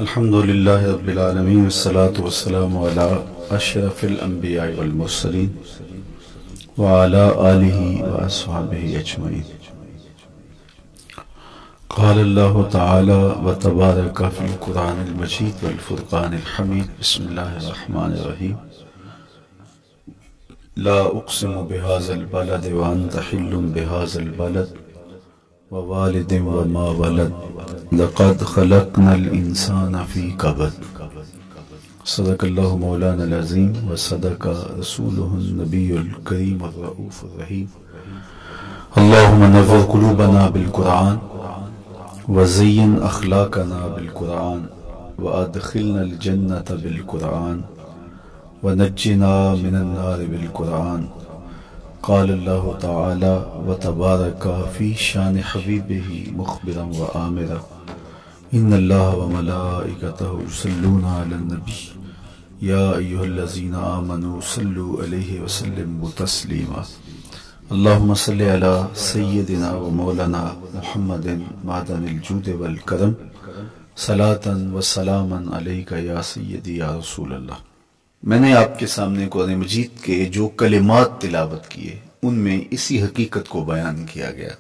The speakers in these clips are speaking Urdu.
الحمد لله رب العالمين والصلاة والسلام على أشرف الأنبياء والمرسلين وعلى آله وأصحابه أجمعين. قال الله تعالى وتبارك في القرآن المجيد والفرقان الحميد. بسم الله الرحمن الرحيم. لا أقسم بهذا البلد وأنت حل بهذا البلد ووالد وما ولد لقد خلقنا الإنسان في كبد. صدق الله مولانا العظيم وصدق رسوله النبي الكريم الرؤوف الرحيم. اللهم نور قلوبنا بالقرآن وزين أخلاقنا بالقرآن وأدخلنا الجنة بالقرآن ونجنا من النار بالقرآن. قال الله تعالى وتبارك في شان حبيبه مخبرا وآمرا إن الله وملائكته يصلون على النبي يا أيها الذين آمنوا صلوا عليه وسلموا تسليما. اللهم صل على سيدنا ومولانا محمد معدن الجود والكرم صلاة وسلاما عليك يا سيدي يا رسول اللہ. میں نے آپ کے سامنے قرآن مجید کے جو کلمات تلاوت کیے ان میں اسی حقیقت کو بیان کیا گیا.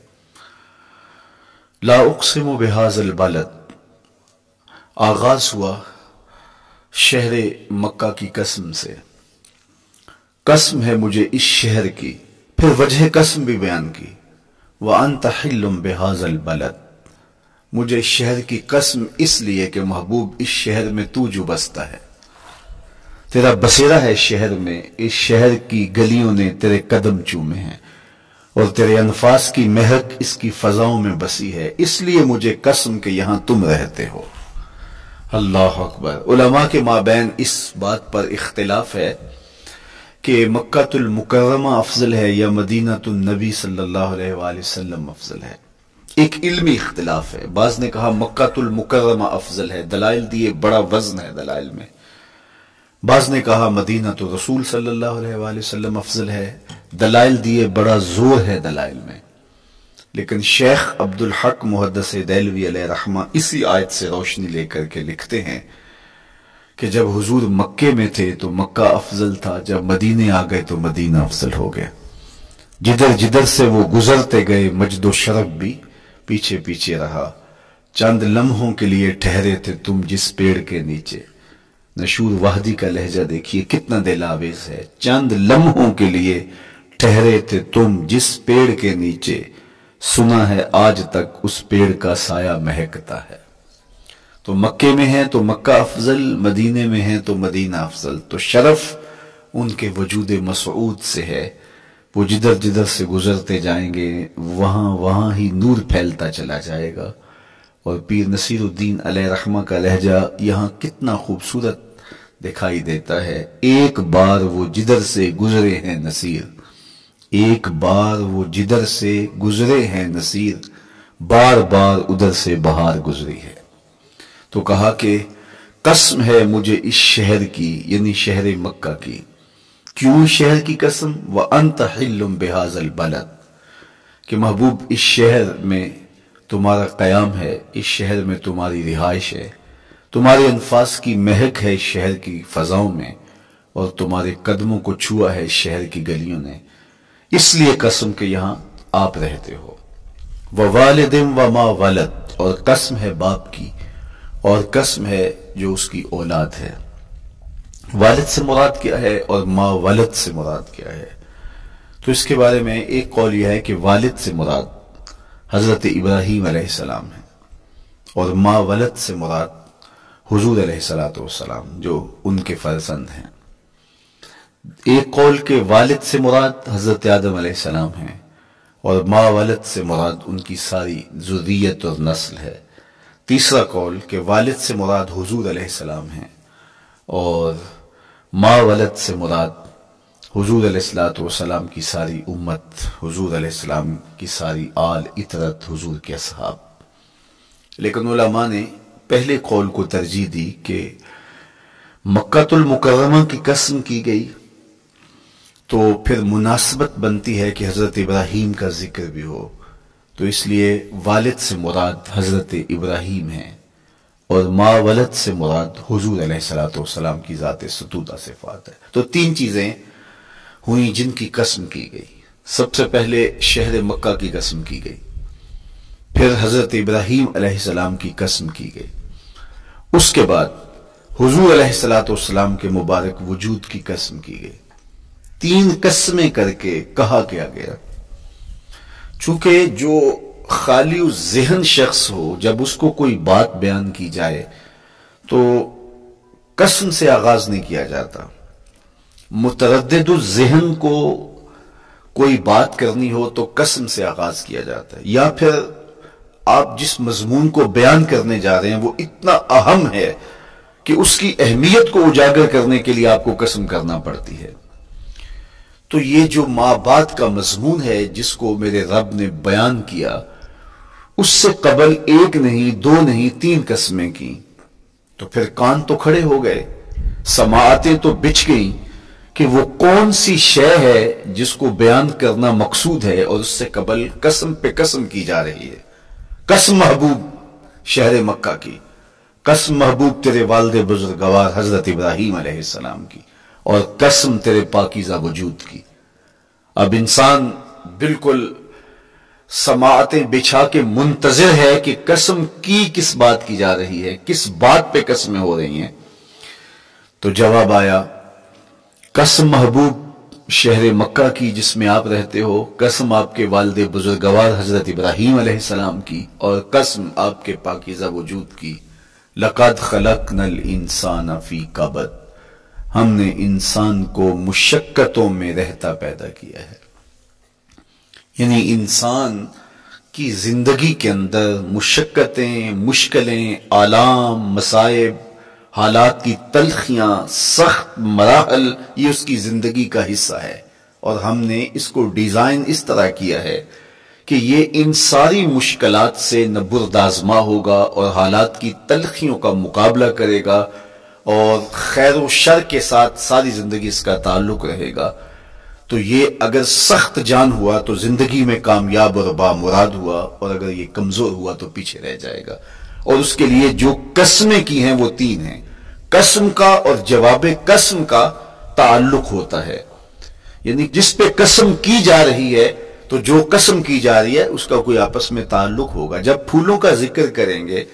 لا اقسم بهذا البلد، آغاز ہوا شہر مکہ کی قسم سے. قسم ہے مجھے اس شہر کی، پھر وجہ قسم بھی بیان کی. وانت حل بهذا البلد، مجھے شہر کی قسم اس لیے کہ محبوب اس شہر میں تو جو بستا ہے، تیرا بسیرا ہے شہر میں. اس شہر کی گلیوں نے تیرے قدم چومے ہیں اور تیرے انفاس کی مہک اس کی فضاؤں میں بسی ہے، اس لیے مجھے قسم کہ یہاں تم رہتے ہو. اللہ اکبر. علماء کے مابین اس بات پر اختلاف ہے کہ مکہ المکرمہ افضل ہے یا مدینہ النبی صلی اللہ علیہ وآلہ وسلم افضل ہے. ایک علمی اختلاف ہے. بعض نے کہا مکہ المکرمہ افضل ہے، دلائل دیے، بڑا وزن ہے دلائل میں. بعض نے کہا مدینہ تو رسول صلی اللہ علیہ وآلہ وسلم افضل ہے، دلائل دیے، بڑا زور ہے دلائل میں. لیکن شیخ عبدالحق محدث دہلوی علیہ رحمہ اسی آیت سے روشنی لے کر کے لکھتے ہیں کہ جب حضور مکے میں تھے تو مکہ افضل تھا، جب مدینے آ گئے تو مدینہ افضل ہو گیا. جدھر جدھر سے وہ گزرتے گئے مجد و شرف بھی پیچھے پیچھے رہا. چند لمحوں کے لیے ٹھہرے تھے تم جس پیڑ کے نیچے. نشور وحدی کا لہجہ دیکھیے کتنا دل آویز ہے. چند لمحوں کے لیے ٹھہرے تھے تم جس پیڑ کے نیچے، سنا ہے آج تک اس پیڑ کا سایہ مہکتا ہے. تو مکے میں ہیں تو مکہ افضل، مدینے میں ہیں تو مدینہ افضل. تو شرف ان کے وجود مسعود سے ہے. وہ جدھر جدھر سے گزرتے جائیں گے وہاں وہاں ہی نور پھیلتا چلا جائے گا. اور پیر نصیر الدین علیہ رحمہ کا لہجہ یہاں کتنا خوبصورت دکھائی دیتا ہے. ایک بار وہ جدھر سے گزرے ہیں نصیر، ایک بار وہ جدھر سے گزرے ہیں نصیر، بار بار ادھر سے بہار گزری ہے. تو کہا کہ قسم ہے مجھے اس شہر کی، یعنی شہر مکہ کی. کیوں شہر کی قسم؟ وَأَنْتَ حِلٌّ بِهَذَا الْبَلَدِ، کہ محبوب اس شہر میں تمہارا قیام ہے، اس شہر میں تمہاری رہائش ہے، تمہارے انفاس کی مہک ہے اس شہر کی فضاؤں میں، اور تمہارے قدموں کو چھوا ہے اس شہر کی گلیوں نے، اس لیے قسم کہ یہاں آپ رہتے ہو. وَوَالِدٍ وَمَا وَلَدٍ، اور قسم ہے باپ کی، اور قسم ہے جو اس کی اولاد ہے. والد سے مراد کیا ہے اور ما ولد سے مراد کیا ہے؟ تو اس کے بارے میں ایک قول یہ ہے کہ والد سے مراد حضرت ابراہیم علیہ السلام ہے، اور ما ولد سے مراد حضور علیہ السلام جو ان کے فرزند ہیں. ایک قول کے والد سے مراد حضرت آدم علیہ السلام ہیں، اور ما ولد سے مراد ان کی ساری ذریت اور نسل ہے. تیسرا قول کہ والد سے مراد حضور علیہ السلام ہیں، اور ما ولد سے مراد حضور علیہ السلام کی ساری امت، حضور علیہ السلام کی ساری آل اطرت، حضور کے اصحاب. لیکن علماء نے پہلے قول کو ترجیح دی کہ مکہ المکرمہ کی قسم کی گئی تو پھر مناسبت بنتی ہے کہ حضرت ابراہیم کا ذکر بھی ہو. تو اس لیے والد سے مراد حضرت ابراہیم ہیں، اور ما ولد سے مراد حضور علیہ الصلوۃ والسلام کی ذات ستودہ صفات ہے۔ تو تین چیزیں ہوئیں جن کی قسم کی گئی۔ سب سے پہلے شہر مکہ کی قسم کی گئی، پھر حضرت ابراہیم علیہ السلام کی قسم کی گئی، اس کے بعد حضور علیہ الصلوۃ والسلام کے مبارک وجود کی قسم کی گئی۔ تین قسمیں کر کے کہا کیا گیا، چونکہ جو خالی ذہن شخص ہو، جب اس کو کوئی بات بیان کی جائے تو قسم سے آغاز نہیں کیا جاتا۔ متردد الذہن کو کوئی بات کرنی ہو تو قسم سے آغاز کیا جاتا ہے، یا پھر آپ جس مضمون کو بیان کرنے جا رہے ہیں وہ اتنا اہم ہے کہ اس کی اہمیت کو اجاگر کرنے کے لیے آپ کو قسم کرنا پڑتی ہے۔ تو یہ جو ما بعد کا مضمون ہے جس کو میرے رب نے بیان کیا، اس سے قبل ایک نہیں، دو نہیں، تین قسمیں کی، تو پھر کان تو کھڑے ہو گئے، سماعتیں تو بچھ گئیں کہ وہ کون سی شے ہے جس کو بیان کرنا مقصود ہے، اور اس سے قبل قسم پہ قسم کی جا رہی ہے۔ قسم محبوب شہر مکہ کی، قسم محبوب تیرے والد بزرگوار حضرت ابراہیم علیہ السلام کی، اور قسم تیرے پاکیزہ وجود کی۔ اب انسان بالکل سماعتیں بچھا کے منتظر ہے کہ قسم کی کس بات کی جا رہی ہے، کس بات پہ قسمیں ہو رہی ہیں۔ تو جواب آیا، قسم محبوب شہر مکہ کی جس میں آپ رہتے ہو، قسم آپ کے والد بزرگوار حضرت ابراہیم علیہ السلام کی، اور قسم آپ کے پاکیزہ وجود کی۔ لقد خلقنا الانسان فی کبد، ہم نے انسان کو مشقتوں میں رہتا پیدا کیا ہے۔ یعنی انسان کی زندگی کے اندر مشقتیں، مشکلیں، آلام، مصائب، حالات کی تلخیاں، سخت مراحل، یہ اس کی زندگی کا حصہ ہے، اور ہم نے اس کو ڈیزائن اس طرح کیا ہے کہ یہ ان ساری مشکلات سے نہ بردآزما ہوگا اور حالات کی تلخیوں کا مقابلہ کرے گا، اور خیر و شر کے ساتھ ساری زندگی اس کا تعلق رہے گا۔ تو یہ اگر سخت جان ہوا تو زندگی میں کامیاب اور بامراد ہوا، اور اگر یہ کمزور ہوا تو پیچھے رہ جائے گا۔ اور اس کے لیے جو قسمیں کی ہیں وہ تین ہیں۔ قسم کا اور جواب قسم کا تعلق ہوتا ہے، یعنی جس پہ قسم کی جا رہی ہے تو جو قسم کی جا رہی ہے اس کا کوئی آپس میں تعلق ہوگا۔ جب پھولوں کا ذکر کریں گے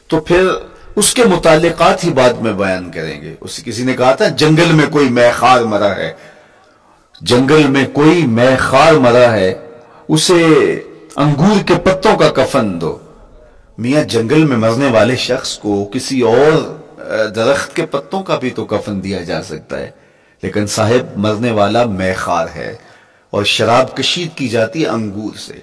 تو پھر اس کے متعلقات ہی بعد میں بیان کریں گے۔ کسی نے کہا تھا جنگل میں کوئی مے خار مرا ہے، جنگل میں کوئی مے خار مرا ہے، اسے انگور کے پتوں کا کفن دو۔ میاں جنگل میں مرنے والے شخص کو کسی اور درخت کے پتوں کا بھی تو کفن دیا جا سکتا ہے، لیکن صاحب مرنے والا مے خار ہے، اور شراب کشید کی جاتی ہے انگور سے،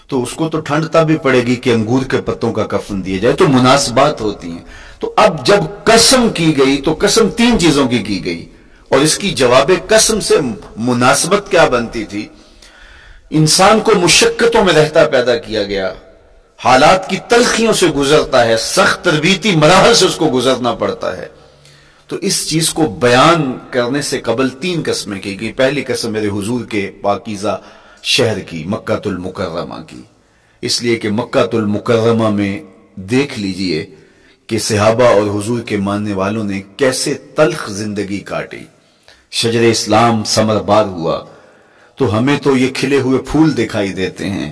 تو اس کو تو ٹھنڈ تب بھی پڑے گی کہ انگور کے پتوں کا کفن دیا جائے۔ تو مناسبات ہوتی ہیں۔ تو اب جب قسم کی گئی تو قسم تین چیزوں کی گئی، اور اس کی جواب قسم سے مناسبت کیا بنتی تھی؟ انسان کو مشقتوں میں رہتا پیدا کیا گیا، حالات کی تلخیوں سے گزرتا ہے، سخت تربیتی مراحل سے اس کو گزرنا پڑتا ہے۔ تو اس چیز کو بیان کرنے سے قبل تین قسمیں کی گئی۔ پہلی قسم میرے حضور کے پاکیزہ شہر کی، مکہ المکرمہ کی، اس لیے کہ مکہ المکرمہ میں دیکھ لیجئے کہ صحابہ اور حضور کے ماننے والوں نے کیسے تلخ زندگی کاٹی۔ شجر اسلام ثمر بار ہوا تو ہمیں تو یہ کھلے ہوئے پھول دکھائی دیتے ہیں،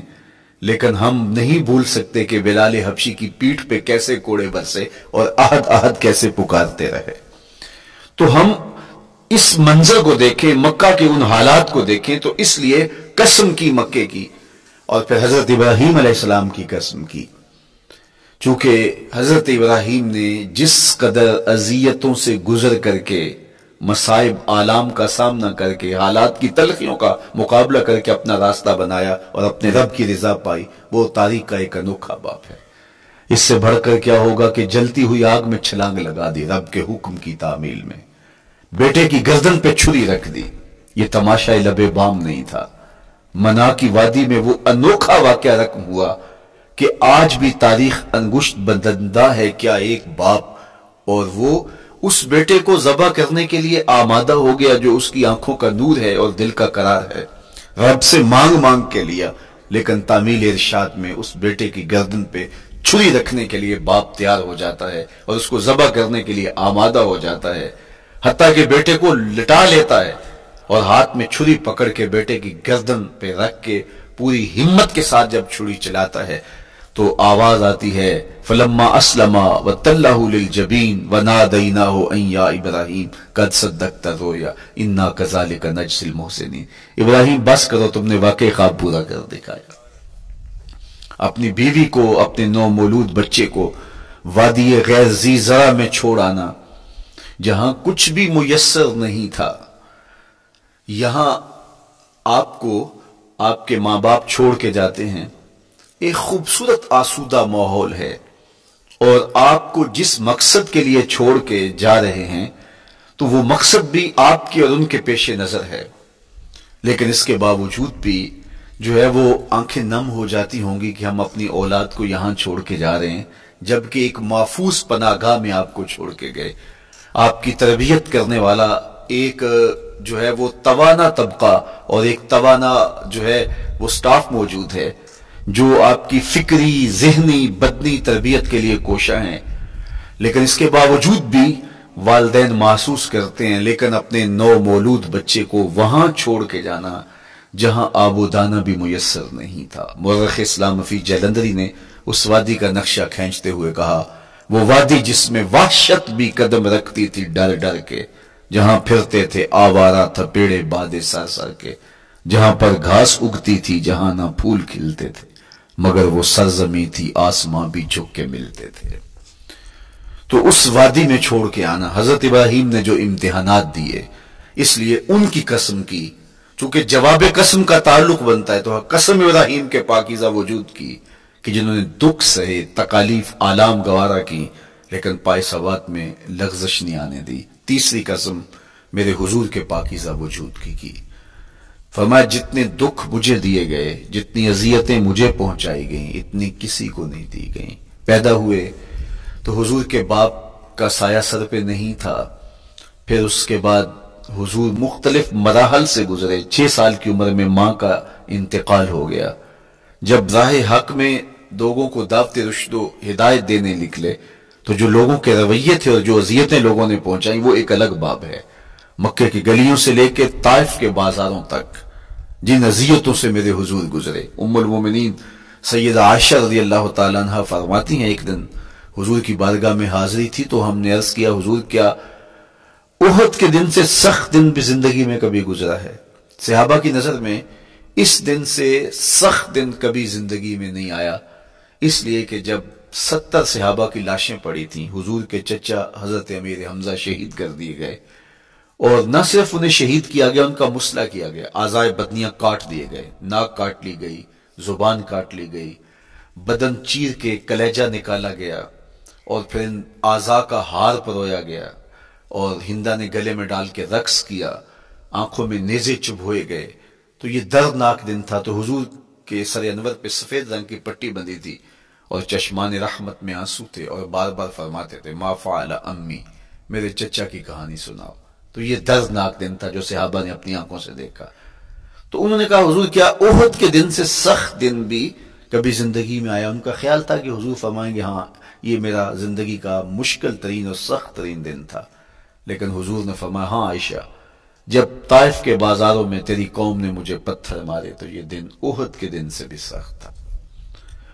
لیکن ہم نہیں بھول سکتے کہ بلال حبشی کی پیٹھ پہ کیسے کوڑے برسے اور آہد آہد کیسے پکارتے رہے۔ تو ہم اس منظر کو دیکھیں، مکہ کے ان حالات کو دیکھیں، تو اس لیے قسم کی مکے کی، اور پھر حضرت ابراہیم علیہ السلام کی قسم کی، چونکہ حضرت ابراہیم نے جس قدر اذیتوں سے گزر کر کے، مصائب آلام کا سامنا کر کے، حالات کی تلخیوں کا مقابلہ کر کے اپنا راستہ بنایا اور اپنے رب کی رضا پائی، وہ تاریخ کا ایک انوکھا باپ ہے۔ اس سے بڑھ کر کیا ہوگا کہ جلتی ہوئی آگ میں چھلانگ لگا دی رب کے حکم کی تعمیل میں، بیٹے کی گردن پہ چھری رکھ دی۔ یہ تماشا لب بام نہیں تھا، منا کی وادی میں وہ انوکھا واقعہ رقم ہوا کہ آج بھی تاریخ انگشت بدندہ ہے کیا ایک باپ، اور وہ اس بیٹے کو ذبح کرنے کے لیے آمادہ ہو گیا جو اس کی آنکھوں کا نور ہے اور دل کا قرار ہے، رب سے مانگ مانگ کے لیا، لیکن تعمیل ارشاد میں اس بیٹے کی گردن پہ چھری رکھنے کے لیے باپ تیار ہو جاتا ہے اور اس کو ذبح کرنے کے لیے آمادہ ہو جاتا ہے، حتیٰ کہ بیٹے کو لٹا لیتا ہے اور ہاتھ میں چھری پکڑ کے بیٹے کی گردن پہ رکھ کے پوری ہمت کے ساتھ جب چھری چلاتا ہے تو آواز آتی ہے فلما اسلم وتلہ للجبین ونادیناہ ان یا ابراہیم قد صدقت الرؤیا انا کذالک نجزی المحسنین۔ ابراہیم بس کرو، تم نے واقعی خواب پورا کر دکھایا۔ اپنی بیوی کو، اپنے نو مولود بچے کو وادی غیر ذی زرع میں چھوڑ آنا، جہاں کچھ بھی میسر نہیں تھا، یہاں آپ کو آپ کے ماں باپ چھوڑ کے جاتے ہیں، ایک خوبصورت آسودہ ماحول ہے، اور آپ کو جس مقصد کے لیے چھوڑ کے جا رہے ہیں تو وہ مقصد بھی آپ کے اور ان کے پیش نظر ہے، لیکن اس کے باوجود بھی جو ہے وہ آنکھیں نم ہو جاتی ہوں گی کہ ہم اپنی اولاد کو یہاں چھوڑ کے جا رہے ہیں، جبکہ ایک محفوظ پناہ گاہ میں آپ کو چھوڑ کے گئے۔ آپ کی تربیت کرنے والا ایک جو ہے وہ توانا طبقہ اور ایک توانا جو ہے وہ سٹاف موجود ہے جو آپ کی فکری، ذہنی، بدنی تربیت کے لیے کوشاں ہیں، لیکن اس کے باوجود بھی والدین محسوس کرتے ہیں لیکن اپنے نو مولود بچے کو وہاں چھوڑ کے جانا جہاں آب و دانہ بھی میسر نہیں تھا۔ مورخ اسلام فی جلندری نے اس وادی کا نقشہ کھینچتے ہوئے کہا، وہ وادی جس میں وحشت بھی قدم رکھتی تھی ڈر ڈر کے، جہاں پھرتے تھے آوارہ تھپیڑے بادے سر سر کے، جہاں پر گھاس اگتی تھی، جہاں نہ پھول کھلتے تھے، مگر وہ سرزمیں تھی آسماں بھی جھک کے ملتے تھے۔ تو اس وادی میں چھوڑ کے آنا، حضرت ابراہیم نے جو امتحانات دیے، اس لیے ان کی قسم کی، چونکہ جواب قسم کا تعلق بنتا ہے تو قسم ابراہیم کے پاکیزہ وجود کی کہ جنہوں نے دکھ سہے، تکالیف، آلام گوارا کی، لیکن پائے سوات میں لغزش نہیں آنے دی۔ تیسری قسم میرے حضور کے پاکیزہ وجود کی فرمایا جتنے دکھ مجھے دیے گئے، جتنی اذیتیں مجھے پہنچائی گئیں، اتنی کسی کو نہیں دی گئیں۔ پیدا ہوئے تو حضور کے باپ کا سایہ سر پہ نہیں تھا، پھر اس کے بعد حضور مختلف مراحل سے گزرے، 6 سال کی عمر میں ماں کا انتقال ہو گیا۔ جب راہ حق میں لوگوں کو دعوت رشد و ہدایت دینے نکلے تو جو لوگوں کے رویے تھے اور جو اذیتیں لوگوں نے پہنچائی وہ ایک الگ باب ہے۔ مکے کی گلیوں سے لے کے طائف کے بازاروں تک جن اذیتوں سے میرے حضور گزرے، ام المومنین سیدہ عائشہ رضی اللہ تعالیٰ عنہ فرماتی ہیں، ایک دن حضور کی بارگاہ میں حاضری تھی تو ہم نے عرض کیا حضور کیا احد کے دن سے سخت دن بھی زندگی میں کبھی گزرا ہے؟ صحابہ کی نظر میں اس دن سے سخت دن کبھی زندگی میں نہیں آیا، اس لیے کہ جب 70 صحابہ کی لاشیں پڑی تھیں، حضور کے چچا حضرت امیر حمزہ شہید کر دیے گئے، اور نہ صرف انہیں شہید کیا گیا، ان کا مسئلہ کیا گیا، اعضائے بدنیاں کاٹ دیے گئے، ناک کاٹ لی گئی، زبان کاٹ لی گئی، بدن چیر کے کلیجہ نکالا گیا، اور پھر ان اعضاء کا ہار پرویا گیا، اور ہندا نے گلے میں ڈال کے رقص کیا، آنکھوں میں نیزے چبھوئے گئے۔ تو یہ دردناک دن تھا۔ تو حضور کے سر انور پہ سفید رنگ کی پٹی بندھی تھی اور چشمان رحمت میں آنسو تھے، اور بار بار فرماتے تھے ما فعل امی، میرے چچا کی کہانی سناؤ۔ تو یہ دردناک دن تھا جو صحابہ نے اپنی آنکھوں سے دیکھا۔ تو انہوں نے کہا حضور کیا احد کے دن سے سخت دن بھی کبھی زندگی میں آیا؟ ان کا خیال تھا کہ حضور فرمائیں گے ہاں یہ میرا زندگی کا مشکل ترین اور سخت ترین دن تھا، لیکن حضور نے فرمایا ہاں عائشہ، جب طائف کے بازاروں میں تیری قوم نے مجھے پتھر مارے تو یہ دن احد کے دن سے بھی سخت تھا۔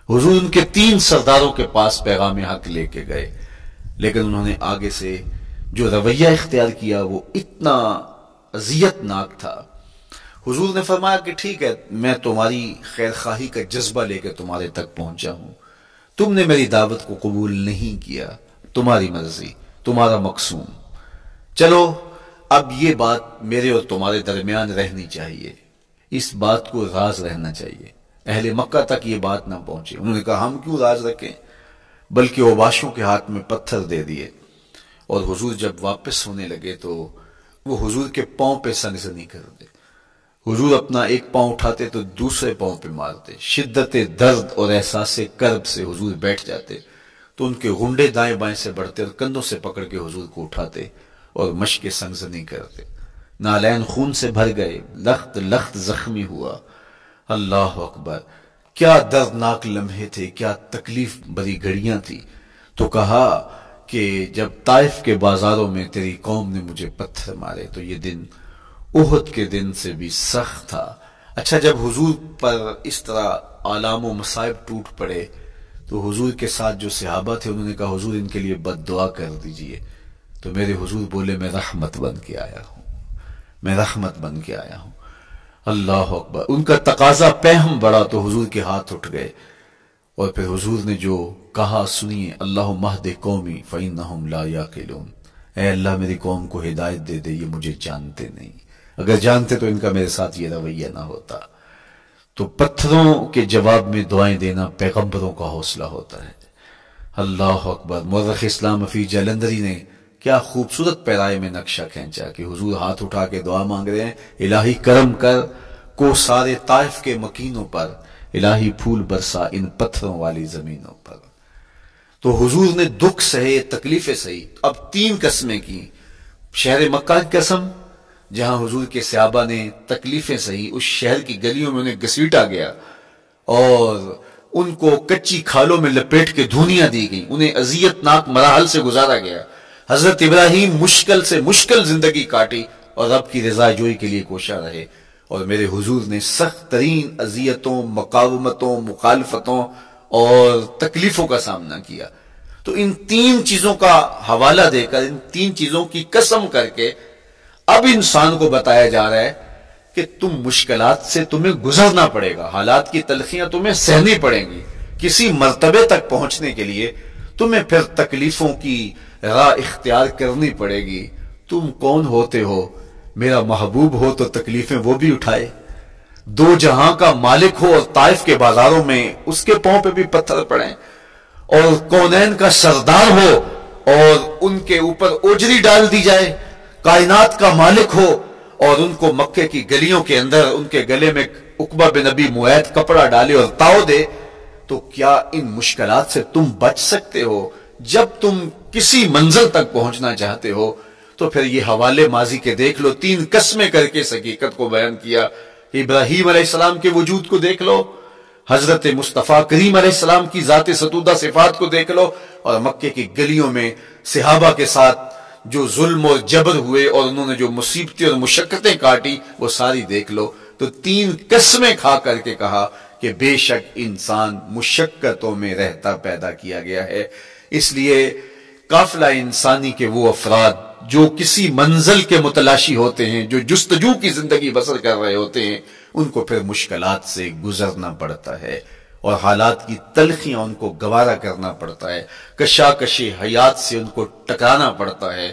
حضور ان کے 3 سرداروں کے پاس پیغام حق لے کے گئے، لیکن انہوں نے آگے سے جو رویہ اختیار کیا وہ اتنا اذیت ناک تھا۔ حضور نے فرمایا کہ ٹھیک ہے، میں تمہاری خیر خواہی کا جذبہ لے کے تمہارے تک پہنچا ہوں، تم نے میری دعوت کو قبول نہیں کیا، تمہاری مرضی، تمہارا مقصوم، چلو اب یہ بات میرے اور تمہارے درمیان رہنی چاہیے، اس بات کو راز رہنا چاہیے، اہل مکہ تک یہ بات نہ پہنچے۔ انہوں نے کہا ہم کیوں راز رکھیں، بلکہ اوباشوں کے ہاتھ میں پتھر دے دیے، اور حضور جب واپس ہونے لگے تو وہ حضور کے پاؤں پہ سنسنی کر دے۔ حضور اپنا ایک پاؤں اٹھاتے تو دوسرے پاؤں پہ مارتے، شدت درد اور احساس کرب سے حضور بیٹھ جاتے تو ان کے غنڈے دائیں بائیں سے بڑھتے اور کندھوں سے پکڑ کے حضور کو اٹھاتے اور مشق سنگزنی کرتے۔ نالین خون سے بھر گئے، لخت لخت زخمی ہوا، اللہ اکبر۔ کیا دردناک لمحے تھے، کیا تکلیف بری گھڑیاں تھی. تو کہا کہ جب طائف کے بازاروں میں تیری قوم نے مجھے پتھر مارے تو یہ دن احد کے دن سے بھی سخت تھا. اچھا، جب حضور پر اس طرح آلام و مصائب ٹوٹ پڑے تو حضور کے ساتھ جو صحابہ تھے انہوں نے کہا حضور ان کے لیے بد دعا کر دیجئے. تو میرے حضور بولے میں رحمت بن کے آیا ہوں، میں رحمت بن کے آیا ہوں. اللہ اکبر. ان کا تقاضا پہم بڑا تو حضور کے ہاتھ اٹھ گئے اور پھر حضور نے جو کہا سنیے، اللہم اہد قومی فإنہم لا یعقلون. اے اللہ میری قوم کو ہدایت دے دے، یہ مجھے جانتے نہیں، اگر جانتے تو ان کا میرے ساتھ یہ رویہ نہ ہوتا. تو پتھروں کے جواب میں دعائیں دینا پیغمبروں کا حوصلہ ہوتا ہے. اللہ اکبر. مورخ اسلام حفیظ جلندری نے کیا خوبصورت پیرائے میں نقشہ کھینچا کہ حضور ہاتھ اٹھا کے دعا مانگ رہے ہیں، الہی کرم کر کو سارے طائف کے مکینوں پر، الہی پھول برسا ان پتھروں والی زمینوں پر. تو حضور نے دکھ سہے، تکلیفیں سہی. اب 3 قسمیں کی. شہر مکہ کی قسم جہاں حضور کے صحابہ نے تکلیفیں سہی، اس شہر کی گلیوں میں انہیں گھسیٹا گیا اور ان کو کچی کھالوں میں لپیٹ کے دھونیاں دی گئی، انہیں اذیت ناک مراحل سے گزارا گیا. حضرت ابراہیم مشکل سے مشکل زندگی کاٹی اور رب کی رضا جوئی کے لیے کوشاں رہے، اور میرے حضور نے سخت ترین اذیتوں، مقاومتوں، مخالفتوں اور تکلیفوں کا سامنا کیا. تو ان 3 چیزوں کا حوالہ دے کر، ان 3 چیزوں کی قسم کر کے اب انسان کو بتایا جا رہا ہے کہ تم مشکلات سے تمہیں گزرنا پڑے گا، حالات کی تلخیاں تمہیں سہنی پڑیں گی. کسی مرتبے تک پہنچنے کے لیے تمہیں پھر تکلیفوں کی راہ اختیار کرنی پڑے گی. تم کون ہوتے ہو؟ میرا محبوب ہو تو تکلیفیں وہ بھی اٹھائے، 2 جہاں کا مالک ہو اور طائف کے بازاروں میں اس کے پاؤں پہ بھی پتھر پڑیں، اور کونین کا سردار ہو اور ان کے اوپر اوجری ڈال دی جائے، کائنات کا مالک ہو اور ان کو مکے کی گلیوں کے اندر ان کے گلے میں عقبہ بن ابی معیط کپڑا ڈالے اور تاؤ دے. تو کیا ان مشکلات سے تم بچ سکتے ہو؟ جب تم کسی منزل تک پہنچنا چاہتے ہو تو پھر یہ حوالے ماضی کے دیکھ لو. 3 قسمیں کر کے اس حقیقت کو بیان کیا. ابراہیم علیہ السلام کے وجود کو دیکھ لو، حضرت مصطفیٰ کریم علیہ السلام کی ذات ستودہ صفات کو دیکھ لو، اور مکے کی گلیوں میں صحابہ کے ساتھ جو ظلم اور جبر ہوئے اور انہوں نے جو مصیبتیں اور مشقتیں کاٹی وہ ساری دیکھ لو. تو 3 قسمیں کھا کر کے کہا کہ بے شک انسان مشقتوں میں رہتا پیدا کیا گیا ہے. اس لیے قافلہ انسانی کے وہ افراد جو کسی منزل کے متلاشی ہوتے ہیں، جو جستجو کی زندگی بسر کر رہے ہوتے ہیں، ان کو پھر مشکلات سے گزرنا پڑتا ہے اور حالات کی تلخیاں ان کو گوارا کرنا پڑتا ہے، کشاکش حیات سے ان کو ٹکرانا پڑتا ہے،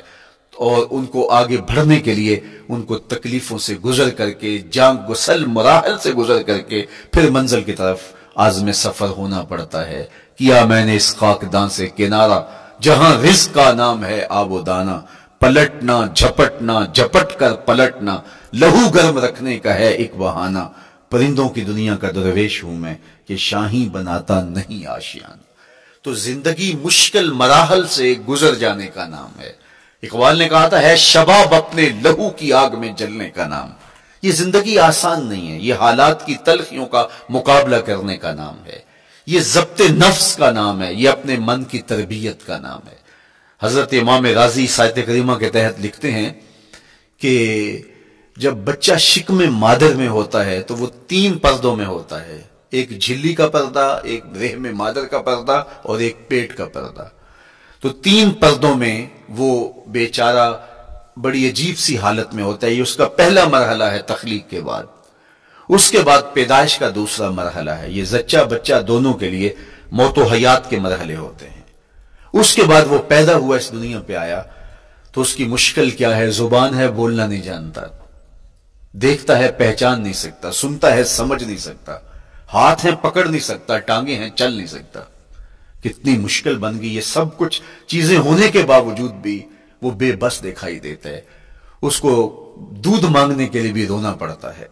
اور ان کو آگے بڑھنے کے لیے ان کو تکلیفوں سے گزر کر کے، جان گسل مراحل سے گزر کر کے پھر منزل کی طرف عازم سفر ہونا پڑتا ہے. کیا میں نے اس خاکدان سے کنارہ جہاں رزق کا نام ہے آب و دانا، پلٹنا جھپٹنا جھپٹ کر پلٹنا لہو گرم رکھنے کا ہے ایک بہانہ. پرندوں کی دنیا کا درویش ہوں میں کہ شاہی بناتا نہیں آشیان. تو زندگی مشکل مراحل سے گزر جانے کا نام ہے. اقبال نے کہا تھا ہے شباب اپنے لہو کی آگ میں جلنے کا نام. یہ زندگی آسان نہیں ہے، یہ حالات کی تلخیوں کا مقابلہ کرنے کا نام ہے، یہ ضبط نفس کا نام ہے، یہ اپنے من کی تربیت کا نام ہے. حضرت امام راضی سایت کریمہ کے تحت لکھتے ہیں کہ جب بچہ شکم مادر میں ہوتا ہے تو وہ 3 پردوں میں ہوتا ہے، ایک جھلی کا پردہ، ایک رحم مادر کا پردہ اور ایک پیٹ کا پردہ. تو 3 پردوں میں وہ بیچارہ بڑی عجیب سی حالت میں ہوتا ہے. یہ اس کا پہلا مرحلہ ہے تخلیق کے بعد. اس کے بعد پیدائش کا دوسرا مرحلہ ہے. یہ زچہ بچہ دونوں کے لیے موت و حیات کے مرحلے ہوتے ہیں. اس کے بعد وہ پیدا ہوا، اس دنیا پہ آیا تو اس کی مشکل کیا ہے؟ زبان ہے، بولنا نہیں جانتا، دیکھتا ہے پہچان نہیں سکتا، سنتا ہے سمجھ نہیں سکتا، ہاتھ ہیں پکڑ نہیں سکتا، ٹانگیں ہیں چل نہیں سکتا. کتنی مشکل بن گئی. یہ سب کچھ چیزیں ہونے کے باوجود بھی وہ بے بس دکھائی دیتا ہے. اس کو دودھ مانگنے کے لیے بھی رونا پڑتا ہے.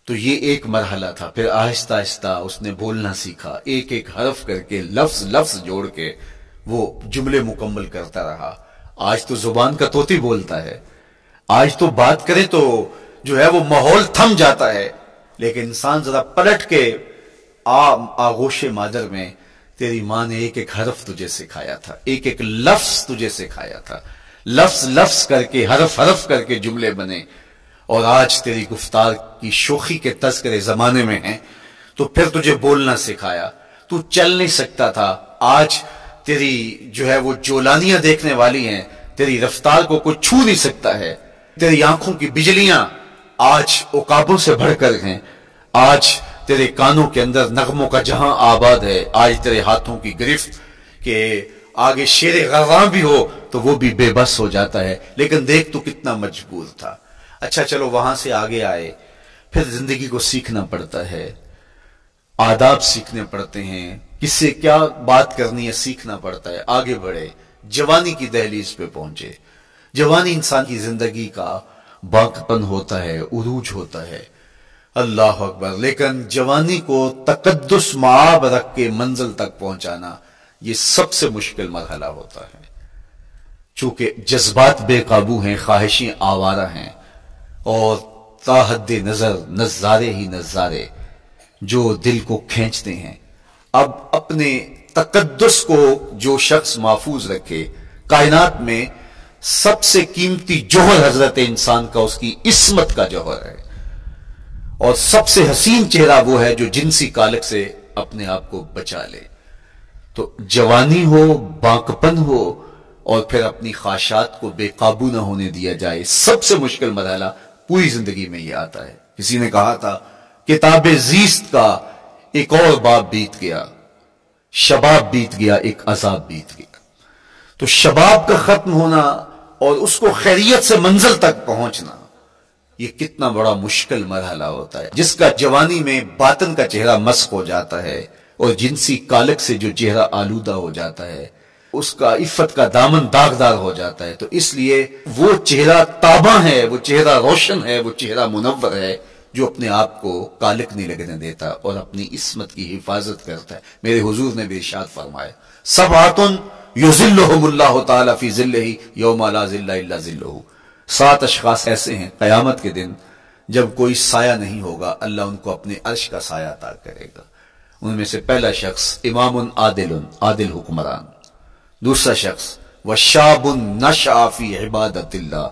تو یہ ایک مرحلہ تھا. پھر آہستہ آہستہ اس نے بولنا سیکھا، ایک ایک حرف کر کے، لفظ لفظ جوڑ کے وہ جملے مکمل کرتا رہا. آج تو زبان کا طوطی بولتا ہے، آج تو بات کرے تو جو ہے وہ ماحول تھم جاتا ہے. لیکن انسان ذرا پلٹ کے آغوش مادر میں تیری ماں نے ایک ایک حرف تجھے سکھایا تھا، ایک ایک لفظ تجھے سکھایا تھا، لفظ لفظ کر کے، حرف حرف کر کے جملے بنے، اور آج تیری گفتار کی شوخی کے تذکرے زمانے میں ہیں، تو پھر تجھے بولنا سکھایا، تو چل نہیں سکتا تھا، آج تیری جو ہے وہ جولانیاں دیکھنے والی ہیں، تیری رفتار کو کوئی چھو نہیں سکتا ہے، تیری آنکھوں کی بجلیاں آج عقابوں سے بڑھ کر ہیں، آج تیرے کانوں کے اندر نغموں کا جہاں آباد ہے، آج تیرے ہاتھوں کی گرفت کہ آگے شیر غراں بھی ہو تو وہ بھی بے بس ہو جاتا ہے، لیکن دیکھ تو کتنا مجبور تھا۔ اچھا چلو وہاں سے آگے آئے، پھر زندگی کو سیکھنا پڑتا ہے، آداب سیکھنے پڑتے ہیں، کس سے کیا بات کرنی ہے سیکھنا پڑتا ہے، آگے بڑھے، جوانی کی دہلیز پہ پہنچے۔ جوانی انسان کی زندگی کا باقپن ہوتا ہے، عروج ہوتا ہے، اللہ اکبر، لیکن جوانی کو تقدس معاب رکھ کے منزل تک پہنچانا یہ سب سے مشکل مرحلہ ہوتا ہے، چونکہ جذبات بے قابو ہیں، خواہشیں آوارہ ہیں، اور تا حد نظر نظارے ہی نظارے جو دل کو کھینچتے ہیں۔ اب اپنے تقدس کو جو شخص محفوظ رکھے، کائنات میں سب سے قیمتی جوہر حضرت انسان کا اس کی عصمت کا جوہر ہے، اور سب سے حسین چہرہ وہ ہے جو جنسی کالک سے اپنے آپ کو بچا لے۔ تو جوانی ہو، باقپن ہو، اور پھر اپنی خواہشات کو بے قابو نہ ہونے دیا جائے، سب سے مشکل مرحلہ پوری زندگی میں یہ آتا ہے۔ کسی نے کہا تھا کتاب زیست کا ایک اور باب بیت گیا، شباب بیت گیا، ایک عذاب بیت گیا۔ تو شباب کا ختم ہونا اور اس کو خیریت سے منزل تک پہنچنا، یہ کتنا بڑا مشکل مرحلہ ہوتا ہے، جس کا جوانی میں باطن کا چہرہ مسخ ہو جاتا ہے اور جنسی کالک سے جو چہرہ آلودہ ہو جاتا ہے، اس کا عفت کا دامن داغدار ہو جاتا ہے۔ تو اس لیے وہ چہرہ تاباں ہے، وہ چہرہ روشن ہے، وہ چہرہ منور ہے جو اپنے آپ کو کالک نہیں لگنے دیتا اور اپنی عصمت کی حفاظت کرتا ہے۔ میرے حضور نے بھی ارشاد فرمایا، سبعۃ یظلھم اللہ تعالی فی ظلہ یوم لا ظل الا ظلہ، 7 اشخاص ایسے ہیں قیامت کے دن جب کوئی سایہ نہیں ہوگا، اللہ ان کو اپنے عرش کا سایہ عطا کرے گا۔ ان میں سے پہلا شخص امام عادل حکمران، دوسرا شخص وشاب نشأ فی عبادت اللہ،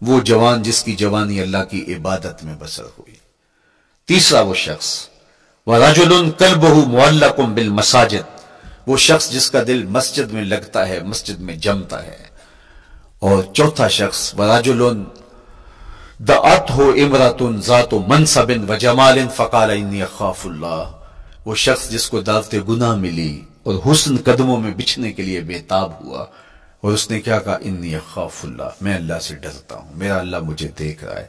وہ جوان جس کی جوانی اللہ کی عبادت میں بسر ہوئی۔ تیسرا وہ شخص ورجل قلبہ معلق بالمساجد، وہ شخص جس کا دل مسجد میں لگتا ہے، مسجد میں جمتا ہے۔ اور چوتھا شخص ورجل دعته امرأة ذات منصب وجمال فقال انی اخاف اللہ، وہ شخص جس کو دعوت گناہ ملی اور حسن قدموں میں بچھنے کے لیے بےتاب ہوا، اور اس نے کیا کہا، انی اخاف اللہ، میں اللہ سے ڈرتا ہوں، میرا اللہ مجھے دیکھ رہا ہے۔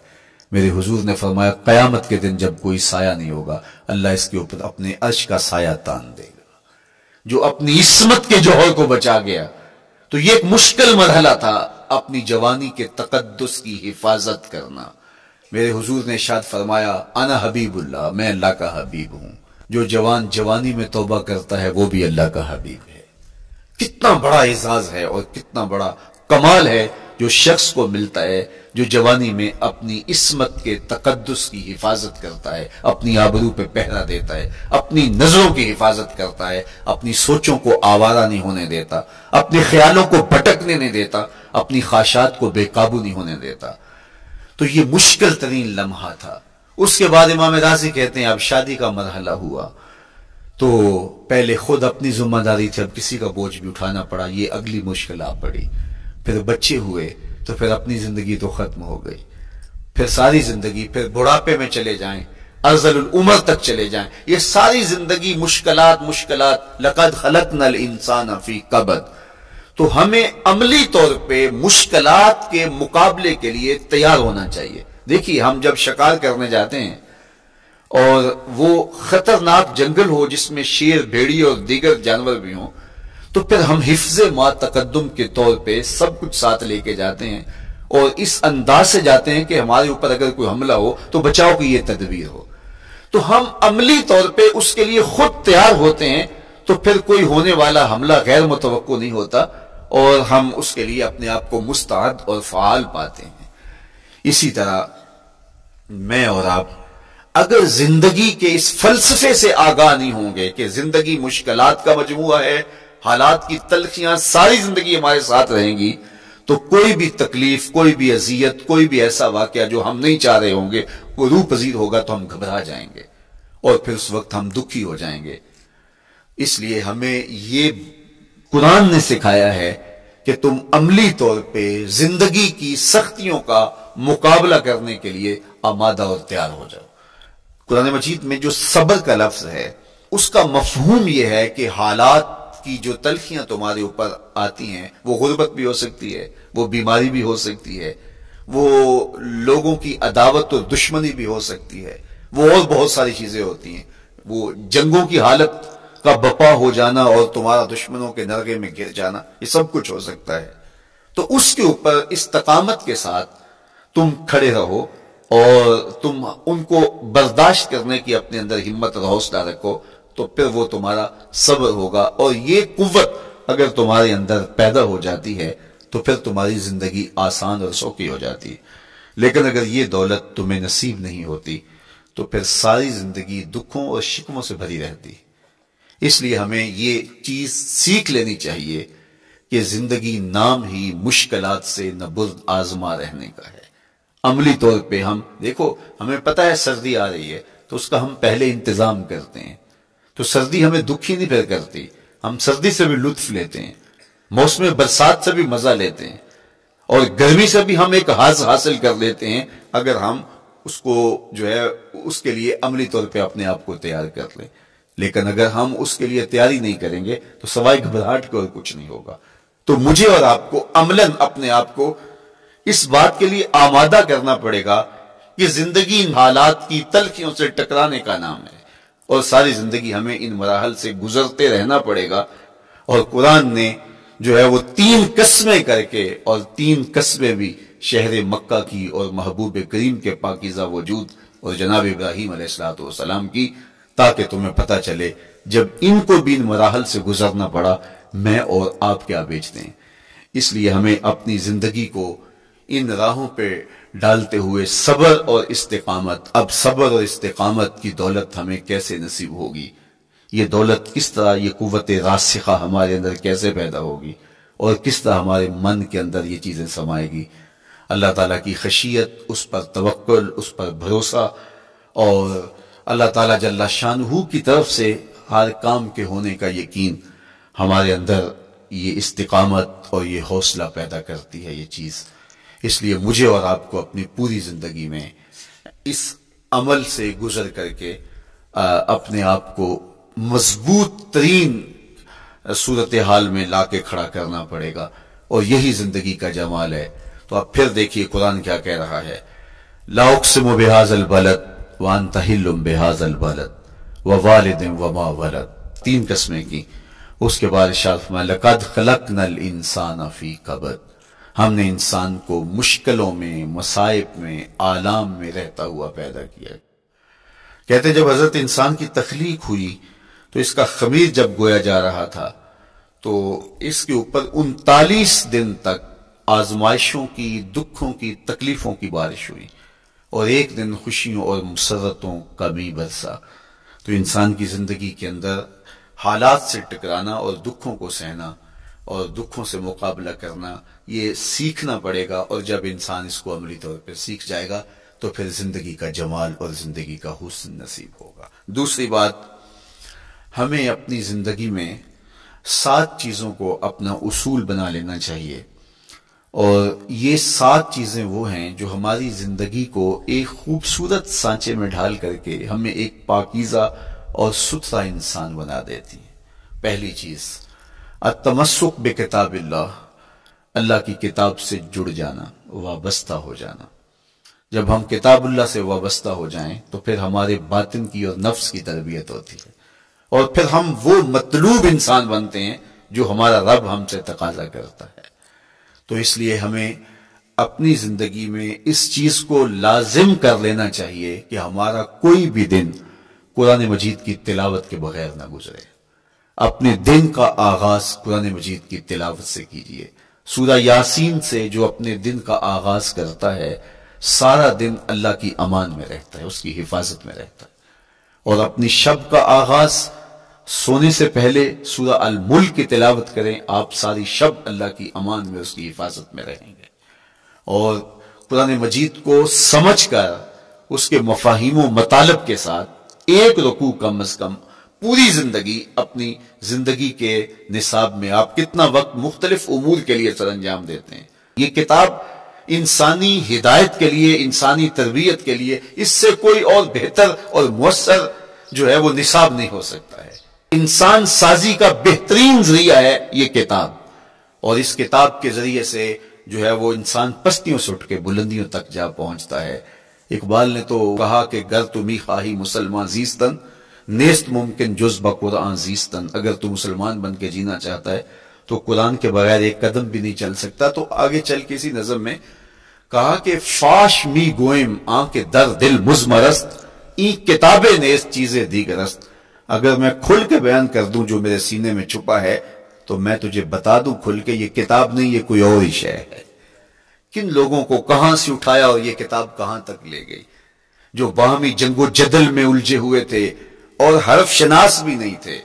میرے حضور نے فرمایا قیامت کے دن جب کوئی سایہ نہیں ہوگا، اللہ اس کے اوپر اپنے عرش کا سایہ تان دے گا۔ جو اپنی عصمت کے جوہر کو بچا گیا، تو یہ ایک مشکل مرحلہ تھا، اپنی جوانی کے تقدس کی حفاظت کرنا۔ میرے حضور نے ارشاد فرمایا انا حبیب اللہ، میں اللہ کا حبیب ہوں۔ جو جوان جوانی میں توبہ کرتا ہے وہ بھی اللہ کا حبیب ہے۔ کتنا بڑا اعزاز ہے اور کتنا بڑا کمال ہے جو شخص کو ملتا ہے جو جوانی میں اپنی عصمت کے تقدس کی حفاظت کرتا ہے، اپنی آبرو پہ پہرا دیتا ہے، اپنی نظروں کی حفاظت کرتا ہے، اپنی سوچوں کو آوارہ نہیں ہونے دیتا، اپنے خیالوں کو بھٹکنے نہیں دیتا، اپنی خواہشات کو بے قابو نہیں ہونے دیتا۔ تو یہ مشکل ترین لمحہ تھا۔ اس کے بعد امام راضی کہتے ہیں اب شادی کا مرحلہ ہوا، تو پہلے خود اپنی ذمہ داری تھی، اب کسی کا بوجھ بھی اٹھانا پڑا، یہ اگلی مشکل آ پڑی۔ پھر بچے ہوئے تو پھر اپنی زندگی تو ختم ہو گئی، پھر ساری زندگی، پھر بڑھاپے میں چلے جائیں، ارذل العمر تک چلے جائیں، یہ ساری زندگی مشکلات لقد خلقنا الانسان فی کبد۔ تو ہمیں عملی طور پہ مشکلات کے مقابلے کے لیے تیار ہونا چاہیے۔ دیکھیے ہم جب شکار کرنے جاتے ہیں اور وہ خطرناک جنگل ہو جس میں شیر، بھیڑی اور دیگر جانور بھی ہوں، تو پھر ہم حفظ ما تقدم کے طور پہ سب کچھ ساتھ لے کے جاتے ہیں اور اس انداز سے جاتے ہیں کہ ہمارے اوپر اگر کوئی حملہ ہو تو بچاؤ کی یہ تدبیر ہو۔ تو ہم عملی طور پہ اس کے لیے خود تیار ہوتے ہیں، تو پھر کوئی ہونے والا حملہ غیر متوقع نہیں ہوتا اور ہم اس کے لیے اپنے آپ کو مستعد اور فعال پاتے ہیں۔ اسی طرح میں اور آپ اگر زندگی کے اس فلسفے سے آگاہ نہیں ہوں گے کہ زندگی مشکلات کا مجموعہ ہے، حالات کی تلخیاں ساری زندگی ہمارے ساتھ رہیں گی، تو کوئی بھی تکلیف، کوئی بھی اذیت، کوئی بھی ایسا واقعہ جو ہم نہیں چاہ رہے ہوں گے وہ روح پذیر ہوگا تو ہم گھبرا جائیں گے اور پھر اس وقت ہم دکھی ہو جائیں گے۔ اس لیے ہمیں یہ قرآن نے سکھایا ہے کہ تم عملی طور پہ زندگی کی سختیوں کا مقابلہ کرنے کے لیے آمادہ اور تیار ہو جاؤ۔ قرآن مجید میں جو صبر کا لفظ ہے اس کا مفہوم یہ ہے کہ حالات کی جو تلخیاں تمہارے اوپر آتی ہیں، وہ غربت بھی ہو سکتی ہے، وہ بیماری بھی ہو سکتی ہے، وہ لوگوں کی عداوت اور دشمنی بھی ہو سکتی ہے، وہ اور بہت ساری چیزیں ہوتی ہیں، وہ جنگوں کی حالت کا بپا ہو جانا اور تمہارا دشمنوں کے نرغے میں گر جانا، یہ سب کچھ ہو سکتا ہے۔ تو اس کے اوپر استقامت کے ساتھ تم کھڑے رہو اور تم ان کو برداشت کرنے کی اپنے اندر ہمت اور حوصلہ رکھو، تو پھر وہ تمہارا صبر ہوگا، اور یہ قوت اگر تمہارے اندر پیدا ہو جاتی ہے تو پھر تمہاری زندگی آسان اور سوکھی ہو جاتی ہے۔ لیکن اگر یہ دولت تمہیں نصیب نہیں ہوتی تو پھر ساری زندگی دکھوں اور شکموں سے بھری رہتی۔ اس لیے ہمیں یہ چیز سیکھ لینی چاہیے کہ زندگی نام ہی مشکلات سے نبرد آزما رہنے کا ہے۔ عملی طور پہ ہم دیکھو، ہمیں پتہ ہے سردی آ رہی ہے تو اس کا ہم پہلے انتظام کرتے ہیں، تو سردی ہمیں دکھی نہیں پھر کرتی، ہم سردی سے بھی لطف لیتے ہیں، موسم برسات سے بھی مزہ لیتے ہیں، اور گرمی سے بھی ہم ایک حاص حاصل کر لیتے ہیں اگر ہم اس کو جو ہے اس کے لیے عملی طور پہ اپنے آپ کو تیار کر لیں۔ لیکن اگر ہم اس کے لیے تیاری نہیں کریں گے تو سوائے گھبراہٹ کے اور کچھ نہیں ہوگا۔ تو مجھے اور آپ کو عملاً اپنے آپ کو اس بات کے لیے آمادہ کرنا پڑے گا کہ زندگی ان حالات کی تلخیوں سے ٹکرانے کا نام ہے، اور ساری زندگی ہمیں ان مراحل سے گزرتے رہنا پڑے گا۔ اور قرآن نے جو ہے وہ 3 قسمیں کر کے، اور 3 قسمیں بھی شہر مکہ کی اور محبوب کریم کے پاکیزہ وجود اور جناب ابراہیم علیہ السلام کی، تاکہ تمہیں پتہ چلے جب ان کو بھی ان مراحل سے گزرنا پڑا میں اور آپ کیا بیچتے ہیں۔ اس لیے ہمیں اپنی زندگی کو ان راہوں پہ ڈالتے ہوئے صبر اور استقامت، اب صبر اور استقامت کی دولت ہمیں کیسے نصیب ہوگی، یہ دولت کس طرح، یہ قوت راسخہ ہمارے اندر کیسے پیدا ہوگی، اور کس طرح ہمارے من کے اندر یہ چیزیں سمائے گی۔ اللہ تعالیٰ کی خشیت، اس پر توکل، اس پر بھروسہ، اور اللہ تعالیٰ جل شانہ کی طرف سے ہر کام کے ہونے کا یقین ہمارے اندر یہ استقامت اور یہ حوصلہ پیدا کرتی ہے یہ چیز۔ اس لیے مجھے اور آپ کو اپنی پوری زندگی میں اس عمل سے گزر کر کے اپنے آپ کو مضبوط ترین صورتحال میں لا کے کھڑا کرنا پڑے گا، اور یہی زندگی کا جمال ہے۔ تو اب پھر دیکھیے قرآن کیا کہہ رہا ہے، لا اقسم بہذا البلد وانت حل بہذا البلد ووالد وما ولد، 3 قسمیں کی۔ اس کے بعد ارشاد فرمایا لقد خلقنا الانسان فی کبد، ہم نے انسان کو مشکلوں میں، مصائب میں، آلام میں رہتا ہوا پیدا کیا۔ کہتے جب حضرت انسان کی تخلیق ہوئی تو اس کا خمیر جب گویا جا رہا تھا تو اس کے اوپر 39 دن تک آزمائشوں کی، دکھوں کی، تکلیفوں کی بارش ہوئی، اور 1 دن خوشیوں اور مسرتوں کا بھی برسا۔ تو انسان کی زندگی کے اندر حالات سے ٹکرانا اور دکھوں کو سہنا اور دکھوں سے مقابلہ کرنا، یہ سیکھنا پڑے گا، اور جب انسان اس کو عملی طور پر سیکھ جائے گا تو پھر زندگی کا جمال اور زندگی کا حسن نصیب ہوگا۔ دوسری بات، ہمیں اپنی زندگی میں 7 چیزوں کو اپنا اصول بنا لینا چاہیے، اور یہ 7 چیزیں وہ ہیں جو ہماری زندگی کو ایک خوبصورت سانچے میں ڈھال کر کے ہمیں ایک پاکیزہ اور ستھرا انسان بنا دیتی ہیں۔ پہلی چیز، التمسک بکتاب اللہ، اللہ کی کتاب سے جڑ جانا، وابستہ ہو جانا۔ جب ہم کتاب اللہ سے وابستہ ہو جائیں تو پھر ہمارے باطن کی اور نفس کی تربیت ہوتی ہے، اور پھر ہم وہ مطلوب انسان بنتے ہیں جو ہمارا رب ہم سے تقاضا کرتا ہے۔ تو اس لیے ہمیں اپنی زندگی میں اس چیز کو لازم کر لینا چاہیے کہ ہمارا کوئی بھی دن قرآن مجید کی تلاوت کے بغیر نہ گزرے۔ اپنے دن کا آغاز قرآن مجید کی تلاوت سے کیجیے۔ سورہ یاسین سے جو اپنے دن کا آغاز کرتا ہے سارا دن اللہ کی امان میں رہتا ہے، اس کی حفاظت میں رہتا ہے، اور اپنی شب کا آغاز سونے سے پہلے سورہ الملک کی تلاوت کریں، آپ ساری شب اللہ کی امان میں، اس کی حفاظت میں رہیں گے۔ اور قرآن مجید کو سمجھ کر اس کے مفاہیم و مطالب کے ساتھ ایک رکوع کم از کم پوری زندگی، اپنی زندگی کے نصاب میں آپ کتنا وقت مختلف امور کے لیے سر انجام دیتے ہیں۔ یہ کتاب انسانی ہدایت کے لیے، انسانی تربیت کے لیے، اس سے کوئی اور بہتر اور مؤثر جو ہے وہ نصاب نہیں ہو سکتا ہے۔ انسان سازی کا بہترین ذریعہ ہے یہ کتاب، اور اس کتاب کے ذریعے سے جو ہے وہ انسان پستیوں سے اٹھ کے بلندیوں تک جا پہنچتا ہے۔ اقبال نے تو کہا کہ گر تمی خواہی مسلمان زیستن، نیست ممکن جز بقرآن زیستن۔ اگر تو مسلمان بن کے جینا چاہتا ہے تو قرآن کے بغیر ایک قدم بھی نہیں چل سکتا۔ تو آگے چل کے اسی نظم میں کہا کہ فاش می گوئم آنکھ در دل مزمرست، این کتابیں نیست چیزیں دیگرست۔ اگر میں کھل کے بیان کر دوں جو میرے سینے میں چھپا ہے تو میں تجھے بتا دوں کھل کے، یہ کتاب نہیں، یہ کوئی اور ہی شے ہے۔ کن لوگوں کو کہاں سے اٹھایا اور یہ کتاب کہاں تک لے گئی، جو باہمی جنگ و جدل میں الجھے ہوئے تھے اور حرف شناس بھی نہیں تھے،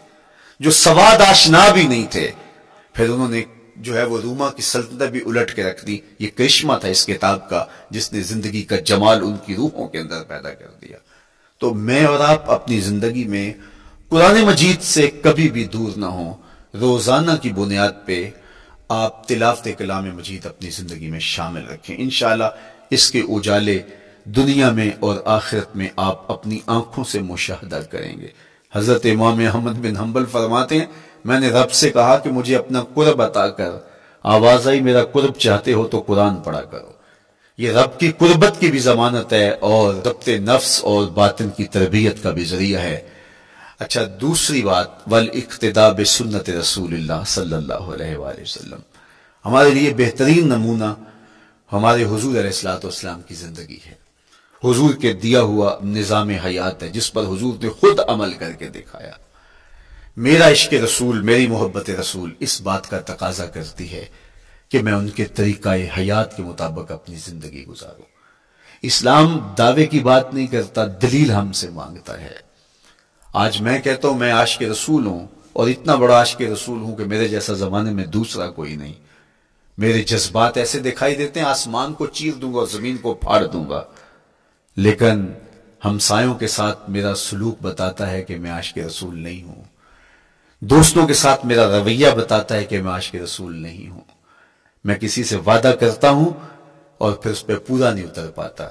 جو سواد آشنا بھی نہیں تھے، پھر انہوں نے جو ہے وہ روما کی سلطنت بھی الٹ کے رکھ دی۔ یہ کرشمہ تھا اس کتاب کا، جس نے زندگی کا جمال ان کی روحوں کے اندر پیدا کر دیا۔ تو میں اور آپ اپنی زندگی میں قرآن مجید سے کبھی بھی دور نہ ہوں، روزانہ کی بنیاد پہ آپ تلاوت کلام مجید اپنی زندگی میں شامل رکھیں۔ انشاءاللہ اس کے اجالے دنیا میں اور آخرت میں آپ اپنی آنکھوں سے مشاہدہ کریں گے۔ حضرت امام احمد بن حنبل فرماتے ہیں، میں نے رب سے کہا کہ مجھے اپنا قرب عطا کر، آواز آئی میرا قرب چاہتے ہو تو قرآن پڑھا کرو۔ یہ رب کی قربت کی بھی ضمانت ہے اور ضبط نفس اور باطن کی تربیت کا بھی ذریعہ ہے۔ اچھا، دوسری بات، والاقتداء بسنت رسول اللہ صلی اللہ علیہ وآلہ وسلم۔ ہمارے لیے بہترین نمونہ ہمارے حضور علیہ السلام کی زندگی ہے، حضور کے دیا ہوا نظام حیات ہے جس پر حضور نے خود عمل کر کے دکھایا۔ میرا عشق رسول، میری محبت رسول اس بات کا تقاضا کرتی ہے کہ میں ان کے طریقہ حیات کے مطابق اپنی زندگی گزاروں۔ اسلام دعوے کی بات نہیں کرتا، دلیل ہم سے مانگتا ہے۔ آج میں کہتا ہوں میں عاشق رسول ہوں، اور اتنا بڑا عاشق رسول ہوں کہ میرے جیسا زمانے میں دوسرا کوئی نہیں۔ میرے جذبات ایسے دکھائی دیتے ہیں، آسمان کو چیر دوں گا اور زمین کو پھاڑ دوں گا، لیکن ہمسایوں کے ساتھ میرا سلوک بتاتا ہے کہ میں عاشق رسول نہیں ہوں۔ دوستوں کے ساتھ میرا رویہ بتاتا ہے کہ میں عاشق رسول نہیں ہوں۔ میں کسی سے وعدہ کرتا ہوں اور پھر اس پہ پورا نہیں اتر پاتا،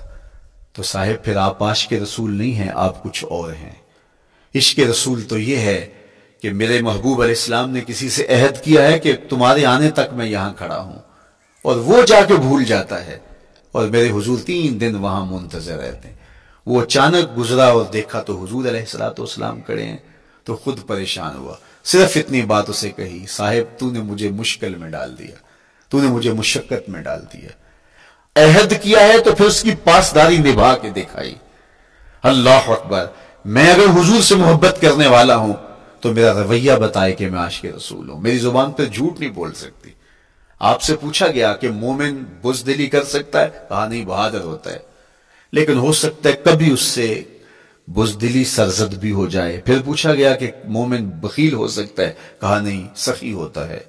تو صاحب پھر آپ عاشق رسول نہیں ہیں، آپ کچھ اور ہیں۔ عشق رسول تو یہ ہے کہ میرے محبوب علیہ السلام نے کسی سے عہد کیا ہے کہ تمہارے آنے تک میں یہاں کھڑا ہوں، اور وہ جا کے بھول جاتا ہے، اور میرے حضور 3 دن وہاں منتظر رہتے ہیں۔ وہ اچانک گزرا اور دیکھا تو حضور علیہ السلام کھڑے ہیں، تو خود پریشان ہوا، صرف اتنی بات اسے کہی، صاحب تو نے مجھے مشکل میں ڈال دیا، تو نے مجھے مشقت میں ڈال دیا۔ عہد کیا ہے تو پھر اس کی پاسداری نبھا کے دکھائی۔ اللہ اکبر! میں اگر حضور سے محبت کرنے والا ہوں تو میرا رویہ بتائے کہ میں عاشق رسول ہوں۔ میری زبان پہ جھوٹ نہیں بول سکتی۔ آپ سے پوچھا گیا کہ مومن بزدلی کر سکتا ہے؟ کہا نہیں، بہادر ہوتا ہے، لیکن ہو سکتا ہے کبھی اس سے بزدلی سرزد بھی ہو جائے۔ پھر پوچھا گیا کہ مومن بخیل ہو سکتا ہے؟ کہا نہیں، سخی ہوتا ہے،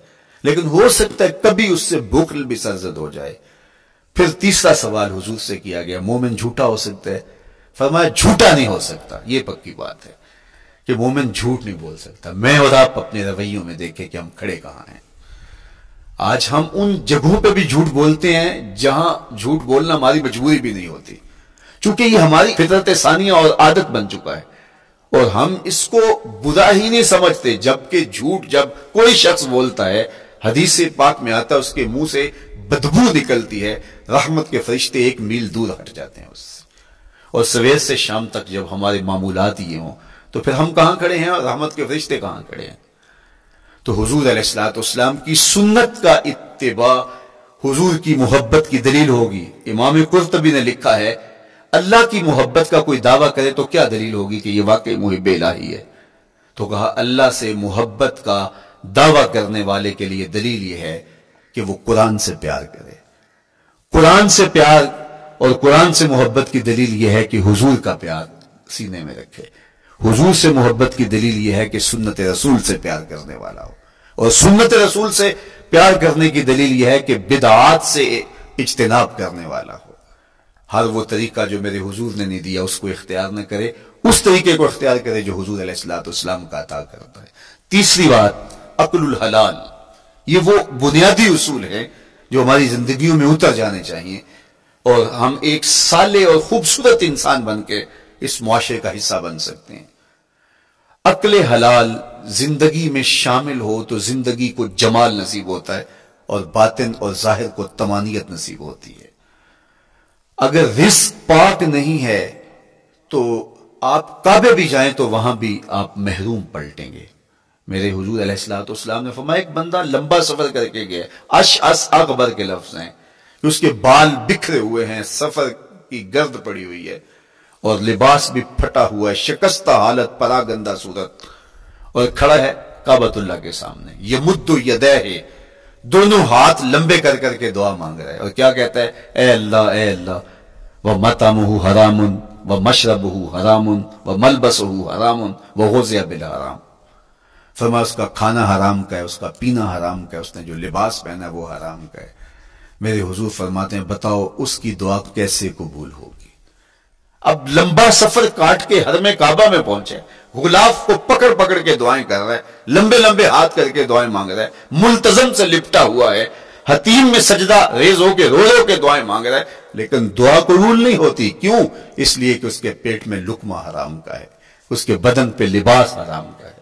لیکن ہو سکتا ہے کبھی اس سے بخل بھی سرزد ہو جائے۔ پھر تیسرا سوال حضور سے کیا گیا، مومن جھوٹا ہو سکتا ہے؟ فرمایا جھوٹا نہیں ہو سکتا، یہ پکی بات ہے کہ مومن جھوٹ نہیں بول سکتا۔ میں اور آپ اپنے رویوں میں دیکھیں کہ ہم کھڑے کہاں ہیں۔ آج ہم ان جگہوں پہ بھی جھوٹ بولتے ہیں جہاں جھوٹ بولنا ہماری مجبوری بھی نہیں ہوتی، چونکہ یہ ہماری فطرت ثانیہ اور عادت بن چکا ہے، اور ہم اس کو برا ہی نہیں سمجھتے۔ جبکہ جھوٹ جب کوئی شخص بولتا ہے، حدیث پاک میں آتا ہے اس کے منہ سے بدبو نکلتی ہے، رحمت کے فرشتے 1 میل دور ہٹ جاتے ہیں اس سے۔ اور سویر سے شام تک جب ہمارے معمولات یہ ہوں تو پھر ہم کہاں کھڑے ہیں اور رحمت کے فرشتے کہاں کھڑے ہیں؟ تو حضور علیہ السلام کی سنت کا اتباع حضور کی محبت کی دلیل ہوگی۔ امام قرطبی نے لکھا ہے، اللہ کی محبت کا کوئی دعویٰ کرے تو کیا دلیل ہوگی کہ یہ واقعی محب الہی ہے؟ تو کہا اللہ سے محبت کا دعویٰ کرنے والے کے لیے دلیل یہ ہے کہ وہ قرآن سے پیار کرے۔ قرآن سے پیار اور قرآن سے محبت کی دلیل یہ ہے کہ حضور کا پیار سینے میں رکھے. حضور سے محبت کی دلیل یہ ہے کہ سنت رسول سے پیار کرنے والا ہو, اور سنت رسول سے پیار کرنے کی دلیل یہ ہے کہ بدعات سے اجتناب کرنے والا ہو. ہر وہ طریقہ جو میرے حضور نے نہیں دیا اس کو اختیار نہ کرے, اس طریقے کو اختیار کرے جو حضور علیہ الصلوۃ والسلام کا عطا کرتا ہے. تیسری بات, عقل الحلال. یہ وہ بنیادی اصول ہے جو ہماری زندگیوں میں اتر جانے چاہیے, اور ہم ایک صالح اور خوبصورت انسان بن کے اس معاشرے کا حصہ بن سکتے ہیں. عقل حلال زندگی میں شامل ہو تو زندگی کو جمال نصیب ہوتا ہے, اور باطن اور ظاہر کو طمانینت نصیب ہوتی ہے. اگر رزق پاک نہیں ہے تو آپ کعبے بھی جائیں تو وہاں بھی آپ محروم پلٹیں گے. میرے حضور علیہ الصلوۃ والسلام نے فرمایا ایک بندہ لمبا سفر کر کے گیا, اشعث اغبر کے لفظ ہیں, اس کے بال بکھرے ہوئے ہیں, سفر کی گرد پڑی ہوئی ہے, اور لباس بھی پھٹا ہوا ہے, شکستہ حالت, پراگندہ صورت, اور کھڑا ہے کعبۃ اللہ کے سامنے. یمد یدیہ, دونوں ہاتھ لمبے کر کر کے دعا مانگ رہا ہے, اور کیا کہتا ہے, اے اللہ ومطعمہ حرام ومشربہ حرام وملبسہ حرام وغذی بالحرام. فرمایا اس کا کھانا حرام کا ہے, اس کا پینا حرام کا ہے, اس نے جو لباس پہنا ہے وہ حرام کا ہے. میرے حضور فرماتے ہیں بتاؤ اس کی دعا کیسے قبول ہوگی. اب لمبا سفر کاٹ کے حرم کعبہ میں پہنچے, غلاف کو پکڑ پکڑ کے دعائیں کر رہا ہے, لمبے لمبے ہاتھ کر کے دعائیں مانگ رہا ہے, ملتزم سے لپٹا ہوا ہے, حتیم میں سجدہ ریز ہو کے رو رو کے دعائیں مانگ رہا ہے, لیکن دعا قبول نہیں ہوتی. کیوں؟ اس لیے کہ اس کے پیٹ میں لقمہ حرام کا ہے, اس کے بدن پہ لباس حرام کا ہے.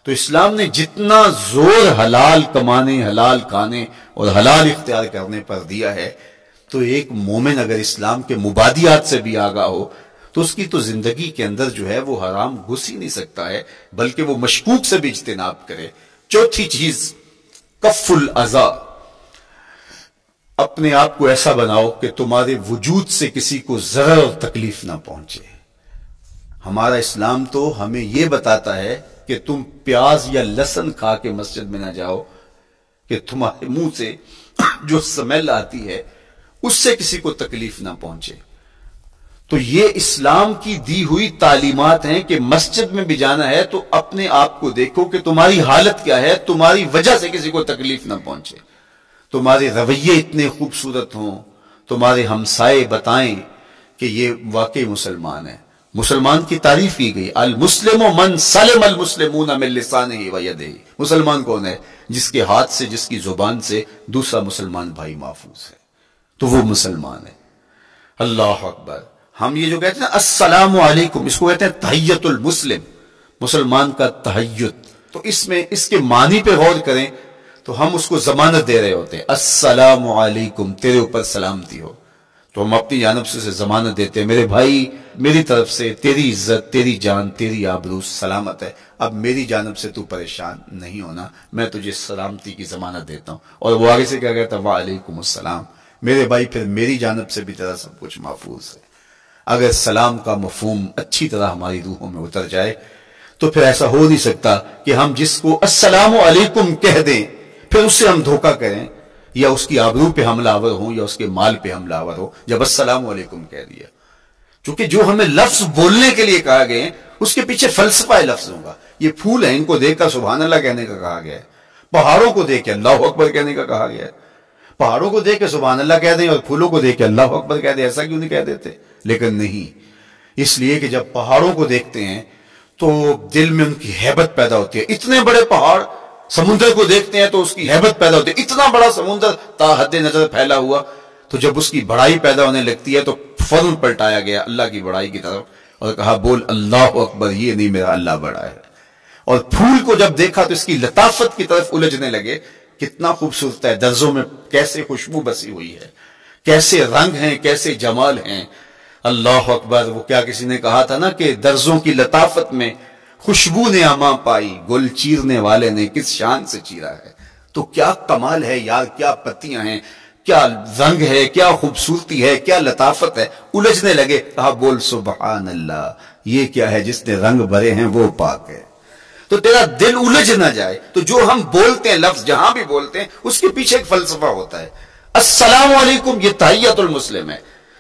تو اسلام نے جتنا زور حلال کمانے, حلال کھانے اور حلال اختیار کرنے پر دیا ہے, تو ایک مومن اگر اسلام کے مبادیات سے بھی آگاہ ہو تو اس کی تو زندگی کے اندر جو ہے وہ حرام گھس ہی نہیں سکتا ہے, بلکہ وہ مشکوک سے بھی اجتناب کرے. چوتھی چیز, کف الاذی. اپنے آپ کو ایسا بناؤ کہ تمہارے وجود سے کسی کو ضرر اور تکلیف نہ پہنچے. ہمارا اسلام تو ہمیں یہ بتاتا ہے کہ تم پیاز یا لہسن کھا کے مسجد میں نہ جاؤ کہ تمہارے منہ سے جو سمیل آتی ہے اس سے کسی کو تکلیف نہ پہنچے. تو یہ اسلام کی دی ہوئی تعلیمات ہیں کہ مسجد میں بھی جانا ہے تو اپنے آپ کو دیکھو کہ تمہاری حالت کیا ہے, تمہاری وجہ سے کسی کو تکلیف نہ پہنچے. تمہارے رویے اتنے خوبصورت ہوں, تمہارے ہمسائے بتائیں کہ یہ واقعی مسلمان ہے. مسلمان کی تعریف کی گئی, المسلم من سلم المسلمون من لسانہ و یدہ. مسلمان کون ہے؟ جس کے ہاتھ سے, جس کی زبان سے دوسرا مسلمان بھائی محفوظ ہے, تو وہ مسلمان ہے. اللہ اکبر. ہم یہ جو کہتے ہیں السلام علیکم, اس کو کہتے ہیں تحیت المسلم, مسلمان کا تحیت. تو اس میں اس کے معنی پہ غور کریں تو ہم اس کو ضمانت دے رہے ہوتے ہیں, السلام علیکم, تیرے اوپر سلامتی ہو. تو ہم اپنی جانب سے ضمانت دیتے ہیں میرے بھائی, میری طرف سے تیری عزت, تیری جان, تیری آبرو سلامت ہے. اب میری جانب سے تو پریشان نہیں ہونا, میں تجھے سلامتی کی ضمانت دیتا ہوں. اور وہ آگے سے کیا کہتا ہے, وعلیکم السلام. میرے بھائی پھر میری جانب سے بھی تیرا سب کچھ محفوظ ہے. اگر سلام کا مفہوم اچھی طرح ہماری روحوں میں اتر جائے تو پھر ایسا ہو نہیں سکتا کہ ہم جس کو السلام علیکم کہہ دیں پھر اس سے ہم دھوکہ کریں, یا اس کی آبرو پہ حملہ آور ہوں, یا اس کے مال پہ حملہ آور ہو جب السلام علیکم کہہ دیا. چونکہ جو ہمیں لفظ بولنے کے لیے کہا گئے اس کے پیچھے فلسفہ لفظوں کا. یہ پھول ہیں, ان کو دیکھ کر سبحان اللہ کہنے کا کہا گیا ہے. پہاڑوں کو دیکھ کے اللہ اکبر کہنے کا کہا گیا ہے. پہاڑوں کو دیکھ کے سبحان اللہ کہہ دیں اور پھولوں کو دیکھ کے اللہ اکبر کہہ دیں, ایسا کیوں نہیں کہہ دیتے؟ لیکن نہیں, اس لیے کہ جب پہاڑوں کو دیکھتے ہیں تو دل میں ان کی ہیبت پیدا ہوتی ہے. اتنے بڑے پہاڑ, سمندر کو دیکھتے ہیں تو اس کی ہیبت پیدا ہوتی ہے. اتنا بڑا سمندر تا حد نظر پھیلا ہوا, تو جب اس کی بڑائی پیدا ہونے لگتی ہے تو فوراً پلٹایا گیا اللہ کی بڑائی کی طرف اور کہا بول اللہ اکبر, یہ نہیں میرا اللہ بڑا ہے. اور پھول کو جب دیکھا تو اس کی لطافت کی طرف الجھنے لگے. کتنا خوبصورت ہے, درزوں میں کیسے خوشبو بسی ہوئی ہے, کیسے رنگ ہیں, کیسے جمال ہیں. اللہ اکبر. وہ کیا کسی نے کہا تھا نا کہ درزوں کی لطافت میں خوشبو نے اما پائی, گل چیرنے والے نے کس شان سے چیرا ہے. تو کیا کمال ہے یار, کیا پتیاں ہیں, کیا رنگ ہے, کیا خوبصورتی ہے, کیا لطافت ہے. الجھنے لگے, کہا بول سبحان اللہ, یہ کیا ہے جس نے رنگ بھرے ہیں وہ پاک ہے. تو تیرا دل الجھ نہ جائے. تو جو ہم بولتے ہیں لفظ جہاں بھی بولتے ہیں اس کے پیچھے ایک فلسفہ ہوتا ہے. السلام علیکم یہ تحیت المسلم ہے.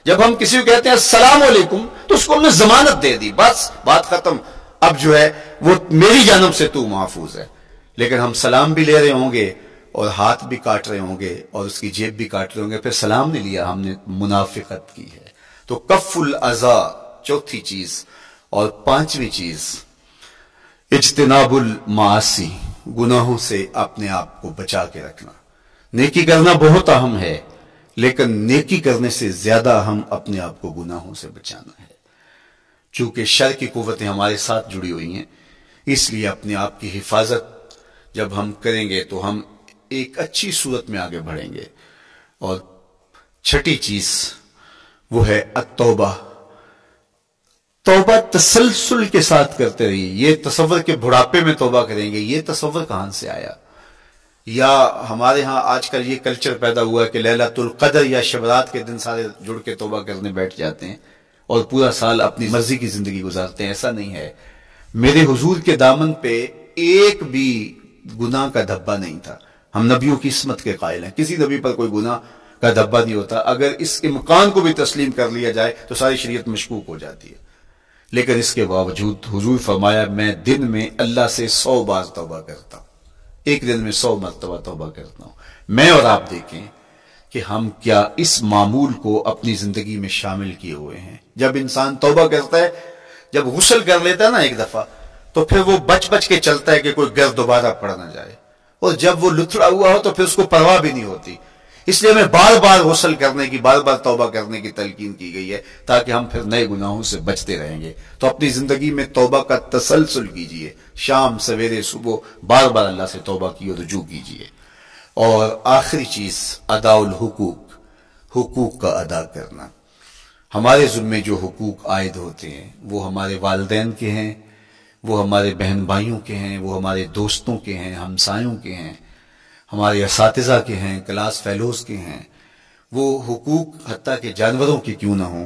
جب ہم کسی کو کہتے ہیں السلام علیکم تو اس کو ہم نے ضمانت دے دی، بس بات ختم، اب جو ہے وہ میری جانب سے تو محفوظ ہے۔ لیکن ہم سلام بھی لے رہے ہوں گے اور ہاتھ بھی کاٹ رہے ہوں گے اور اس کی جیب بھی کاٹ رہے ہوں گے، پھر سلام نہیں لیا، ہم نے منافقت کی ہے۔ تو کف الاذی چوتھی چیز، اور پانچویں چیز اجتناب المعاصی، گناہوں سے اپنے آپ کو بچا کے رکھنا۔ نیکی کرنا بہت اہم ہے، لیکن نیکی کرنے سے زیادہ اہم اپنے آپ کو گناہوں سے بچانا ہے۔ چونکہ شر کی قوتیں ہمارے ساتھ جڑی ہوئی ہیں، اس لیے اپنے آپ کی حفاظت جب ہم کریں گے تو ہم ایک اچھی صورت میں آگے بڑھیں گے۔ اور چھٹی چیز وہ ہے التوبہ، توبہ تسلسل کے ساتھ کرتے رہیے۔ یہ تصور کہ بڑھاپے میں توبہ کریں گے، یہ تصور کہاں سے آیا؟ یا ہمارے ہاں آج کل یہ کلچر پیدا ہوا ہے کہ لیلۃ القدر یا شبرات کے دن سارے جڑ کے توبہ کرنے بیٹھ جاتے ہیں اور پورا سال اپنی مرضی کی زندگی گزارتے ہیں۔ ایسا نہیں ہے۔ میرے حضور کے دامن پہ ایک بھی گناہ کا دھبا نہیں تھا۔ ہم نبیوں کی عصمت کے قائل ہیں، کسی نبی پر کوئی گناہ کا دھبا نہیں ہوتا۔ اگر اس امکان کو بھی تسلیم کر لیا جائے تو ساری شریعت مشکوک ہو جاتی ہے، لیکن اس کے باوجود حضور فرمایا میں دن میں اللہ سے 100 بار توبہ کرتا ہوں، ایک دن میں 100 مرتبہ توبہ کرتا ہوں۔ میں اور آپ دیکھیں کہ ہم کیا اس معمول کو اپنی زندگی میں شامل کیے ہوئے ہیں۔ جب انسان توبہ کرتا ہے، جب غسل کر لیتا ہے نا ایک دفعہ، تو پھر وہ بچ بچ کے چلتا ہے کہ کوئی گرد دوبارہ پڑ نہ جائے، اور جب وہ لتھڑا ہوا ہو تو پھر اس کو پرواہ بھی نہیں ہوتی۔ اس لیے ہمیں بار بار غسل کرنے کی، بار بار توبہ کرنے کی تلقین کی گئی ہے، تاکہ ہم پھر نئے گناہوں سے بچتے رہیں گے۔ تو اپنی زندگی میں توبہ کا تسلسل کیجئے، شام سویرے صبح بار بار اللہ سے توبہ کی اور رجوع کیجئے۔ اور آخری چیز ادا الحقوق، حقوق کا ادا کرنا۔ ہمارے ذمے جو حقوق عائد ہوتے ہیں وہ ہمارے والدین کے ہیں، وہ ہمارے بہن بھائیوں کے ہیں، وہ ہمارے دوستوں کے ہیں، ہمسایوں کے ہیں، ہمارے اساتذہ کے ہیں، کلاس فیلوز کے ہیں۔ وہ حقوق حتیٰ کہ جانوروں کے کیوں نہ ہوں،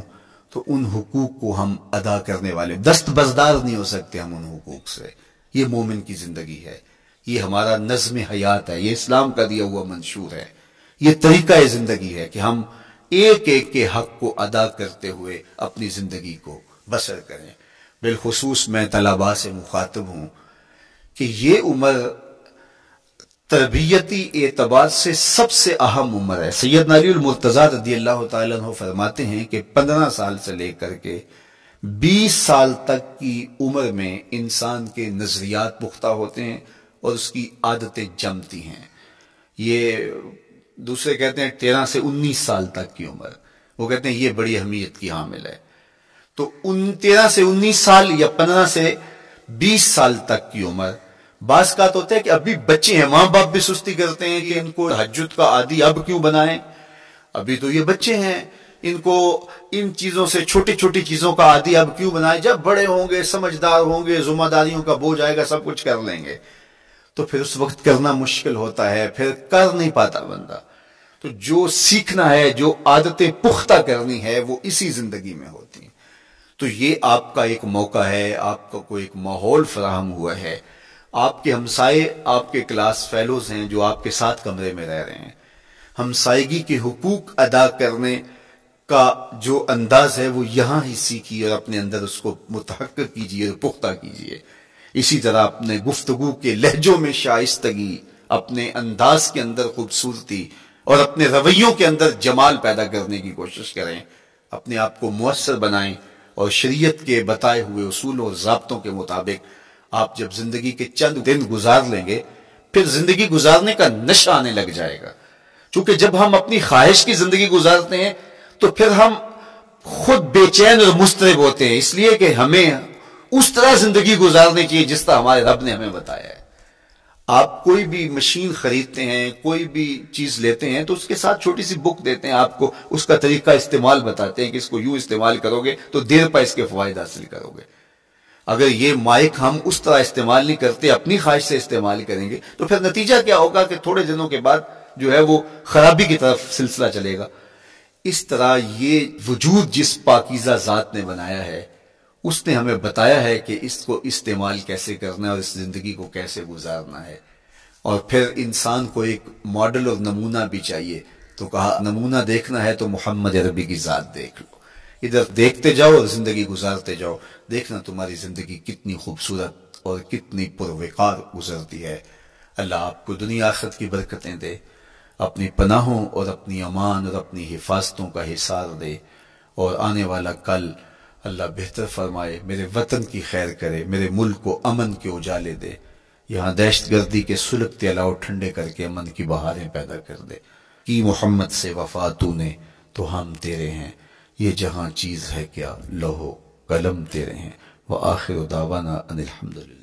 تو ان حقوق کو ہم ادا کرنے والے، دست بردار نہیں ہو سکتے ہم ان حقوق سے۔ یہ مومن کی زندگی ہے، یہ ہمارا نظم حیات ہے، یہ اسلام کا دیا ہوا منشور ہے، یہ طریقہ زندگی ہے کہ ہم ایک ایک کے حق کو ادا کرتے ہوئے اپنی زندگی کو بسر کریں۔ بالخصوص میں طلباء سے مخاطب ہوں کہ یہ عمر تربیتی اعتبار سے سب سے اہم عمر ہے۔ سیدنا علی المرتضیٰ رضی اللہ تعالیٰ عنہ فرماتے ہیں کہ 15 سال سے لے کر کے 20 سال تک کی عمر میں انسان کے نظریات پختہ ہوتے ہیں اور اس کی عادتیں جمتی ہیں۔ یہ دوسرے کہتے ہیں 13 سے 19 سال تک کی عمر، وہ کہتے ہیں یہ بڑی اہمیت کی حامل ہے۔ تو 13 سے 19 سال یا 15 سے 20 سال تک کی عمر، بعض کا تو ہوتا ہے کہ ابھی بچے ہیں، ماں باپ بھی سستی کرتے ہیں کہ ان کو تہجد کا عادی اب کیوں بنائیں، ابھی تو یہ بچے ہیں، ان کو ان چیزوں سے، چھوٹی چھوٹی چیزوں کا عادی اب کیوں بنائیں، جب بڑے ہوں گے، سمجھدار ہوں گے، ذمہ داریوں کا بوجھ آئے گا، سب کچھ کر لیں گے۔ تو پھر اس وقت کرنا مشکل ہوتا ہے، پھر کر نہیں پاتا بندہ۔ تو جو سیکھنا ہے، جو عادتیں پختہ کرنی ہے، وہ اسی زندگی میں ہوتی ہیں۔ تو یہ آپ کا ایک موقع ہے، آپ کا کوئی ایک ماحول فراہم ہوا ہے۔ آپ کے ہمسائے آپ کے کلاس فیلوز ہیں جو آپ کے ساتھ کمرے میں رہ رہے ہیں۔ ہمسائیگی کے حقوق ادا کرنے کا جو انداز ہے وہ یہاں ہی سیکھیے اور اپنے اندر اس کو متحقق کیجیے اور پختہ کیجیے۔ اسی طرح اپنے گفتگو کے لہجوں میں شائستگی، اپنے انداز کے اندر خوبصورتی اور اپنے رویوں کے اندر جمال پیدا کرنے کی کوشش کریں، اپنے آپ کو مؤثر بنائیں، اور شریعت کے بتائے ہوئے اصول اور ضابطوں کے مطابق آپ جب زندگی کے چند دن گزار لیں گے، پھر زندگی گزارنے کا نشہ آنے لگ جائے گا۔ چونکہ جب ہم اپنی خواہش کی زندگی گزارتے ہیں تو پھر ہم خود بے چین اور مضطرب ہوتے ہیں، اس لیے کہ ہمیں اس طرح زندگی گزارنی چاہیے جس طرح ہمارے رب نے ہمیں بتایا ہے۔ آپ کوئی بھی مشین خریدتے ہیں، کوئی بھی چیز لیتے ہیں تو اس کے ساتھ چھوٹی سی بک دیتے ہیں، آپ کو اس کا طریقہ استعمال بتاتے ہیں کہ اس کو یوں استعمال کرو گے تو دیر پا اس کے فوائد حاصل کرو گے۔ اگر یہ مائک ہم اس طرح استعمال نہیں کرتے، اپنی خواہش سے استعمال کریں گے، تو پھر نتیجہ کیا ہوگا کہ تھوڑے دنوں کے بعد جو ہے وہ خرابی کی طرف سلسلہ چلے گا۔ اس طرح یہ وجود جس پاکیزہ ذات نے بنایا ہے، اس نے ہمیں بتایا ہے کہ اس کو استعمال کیسے کرنا ہے اور اس زندگی کو کیسے گزارنا ہے۔ اور پھر انسان کو ایک ماڈل اور نمونہ بھی چاہیے، تو تو کہا نمونہ دیکھنا ہے تو محمد عربی کی ذات دیکھ لو، ادھر دیکھتے جاؤ اور زندگی گزارتے جاؤ، دیکھنا تمہاری زندگی کتنی خوبصورت اور کتنی پروقار گزرتی ہے۔ اللہ آپ کو دنیا آخرت کی برکتیں دے، اپنی پناہوں اور اپنی امان اور اپنی حفاظتوں کا حصار دے، اور آنے والا کل اللہ بہتر فرمائے، میرے وطن کی خیر کرے، میرے ملک کو امن کے اجالے دے، یہاں دہشت گردی کے سلگتے الاؤ ٹھنڈے کر کے امن کی بہاریں پیدا کر دے۔ کی محمد سے وفا تو نے تو ہم تیرے ہیں، یہ جہاں چیز ہے کیا لوح و قلم تیرے ہیں۔ وآخر دعوانا ان الحمدللہ۔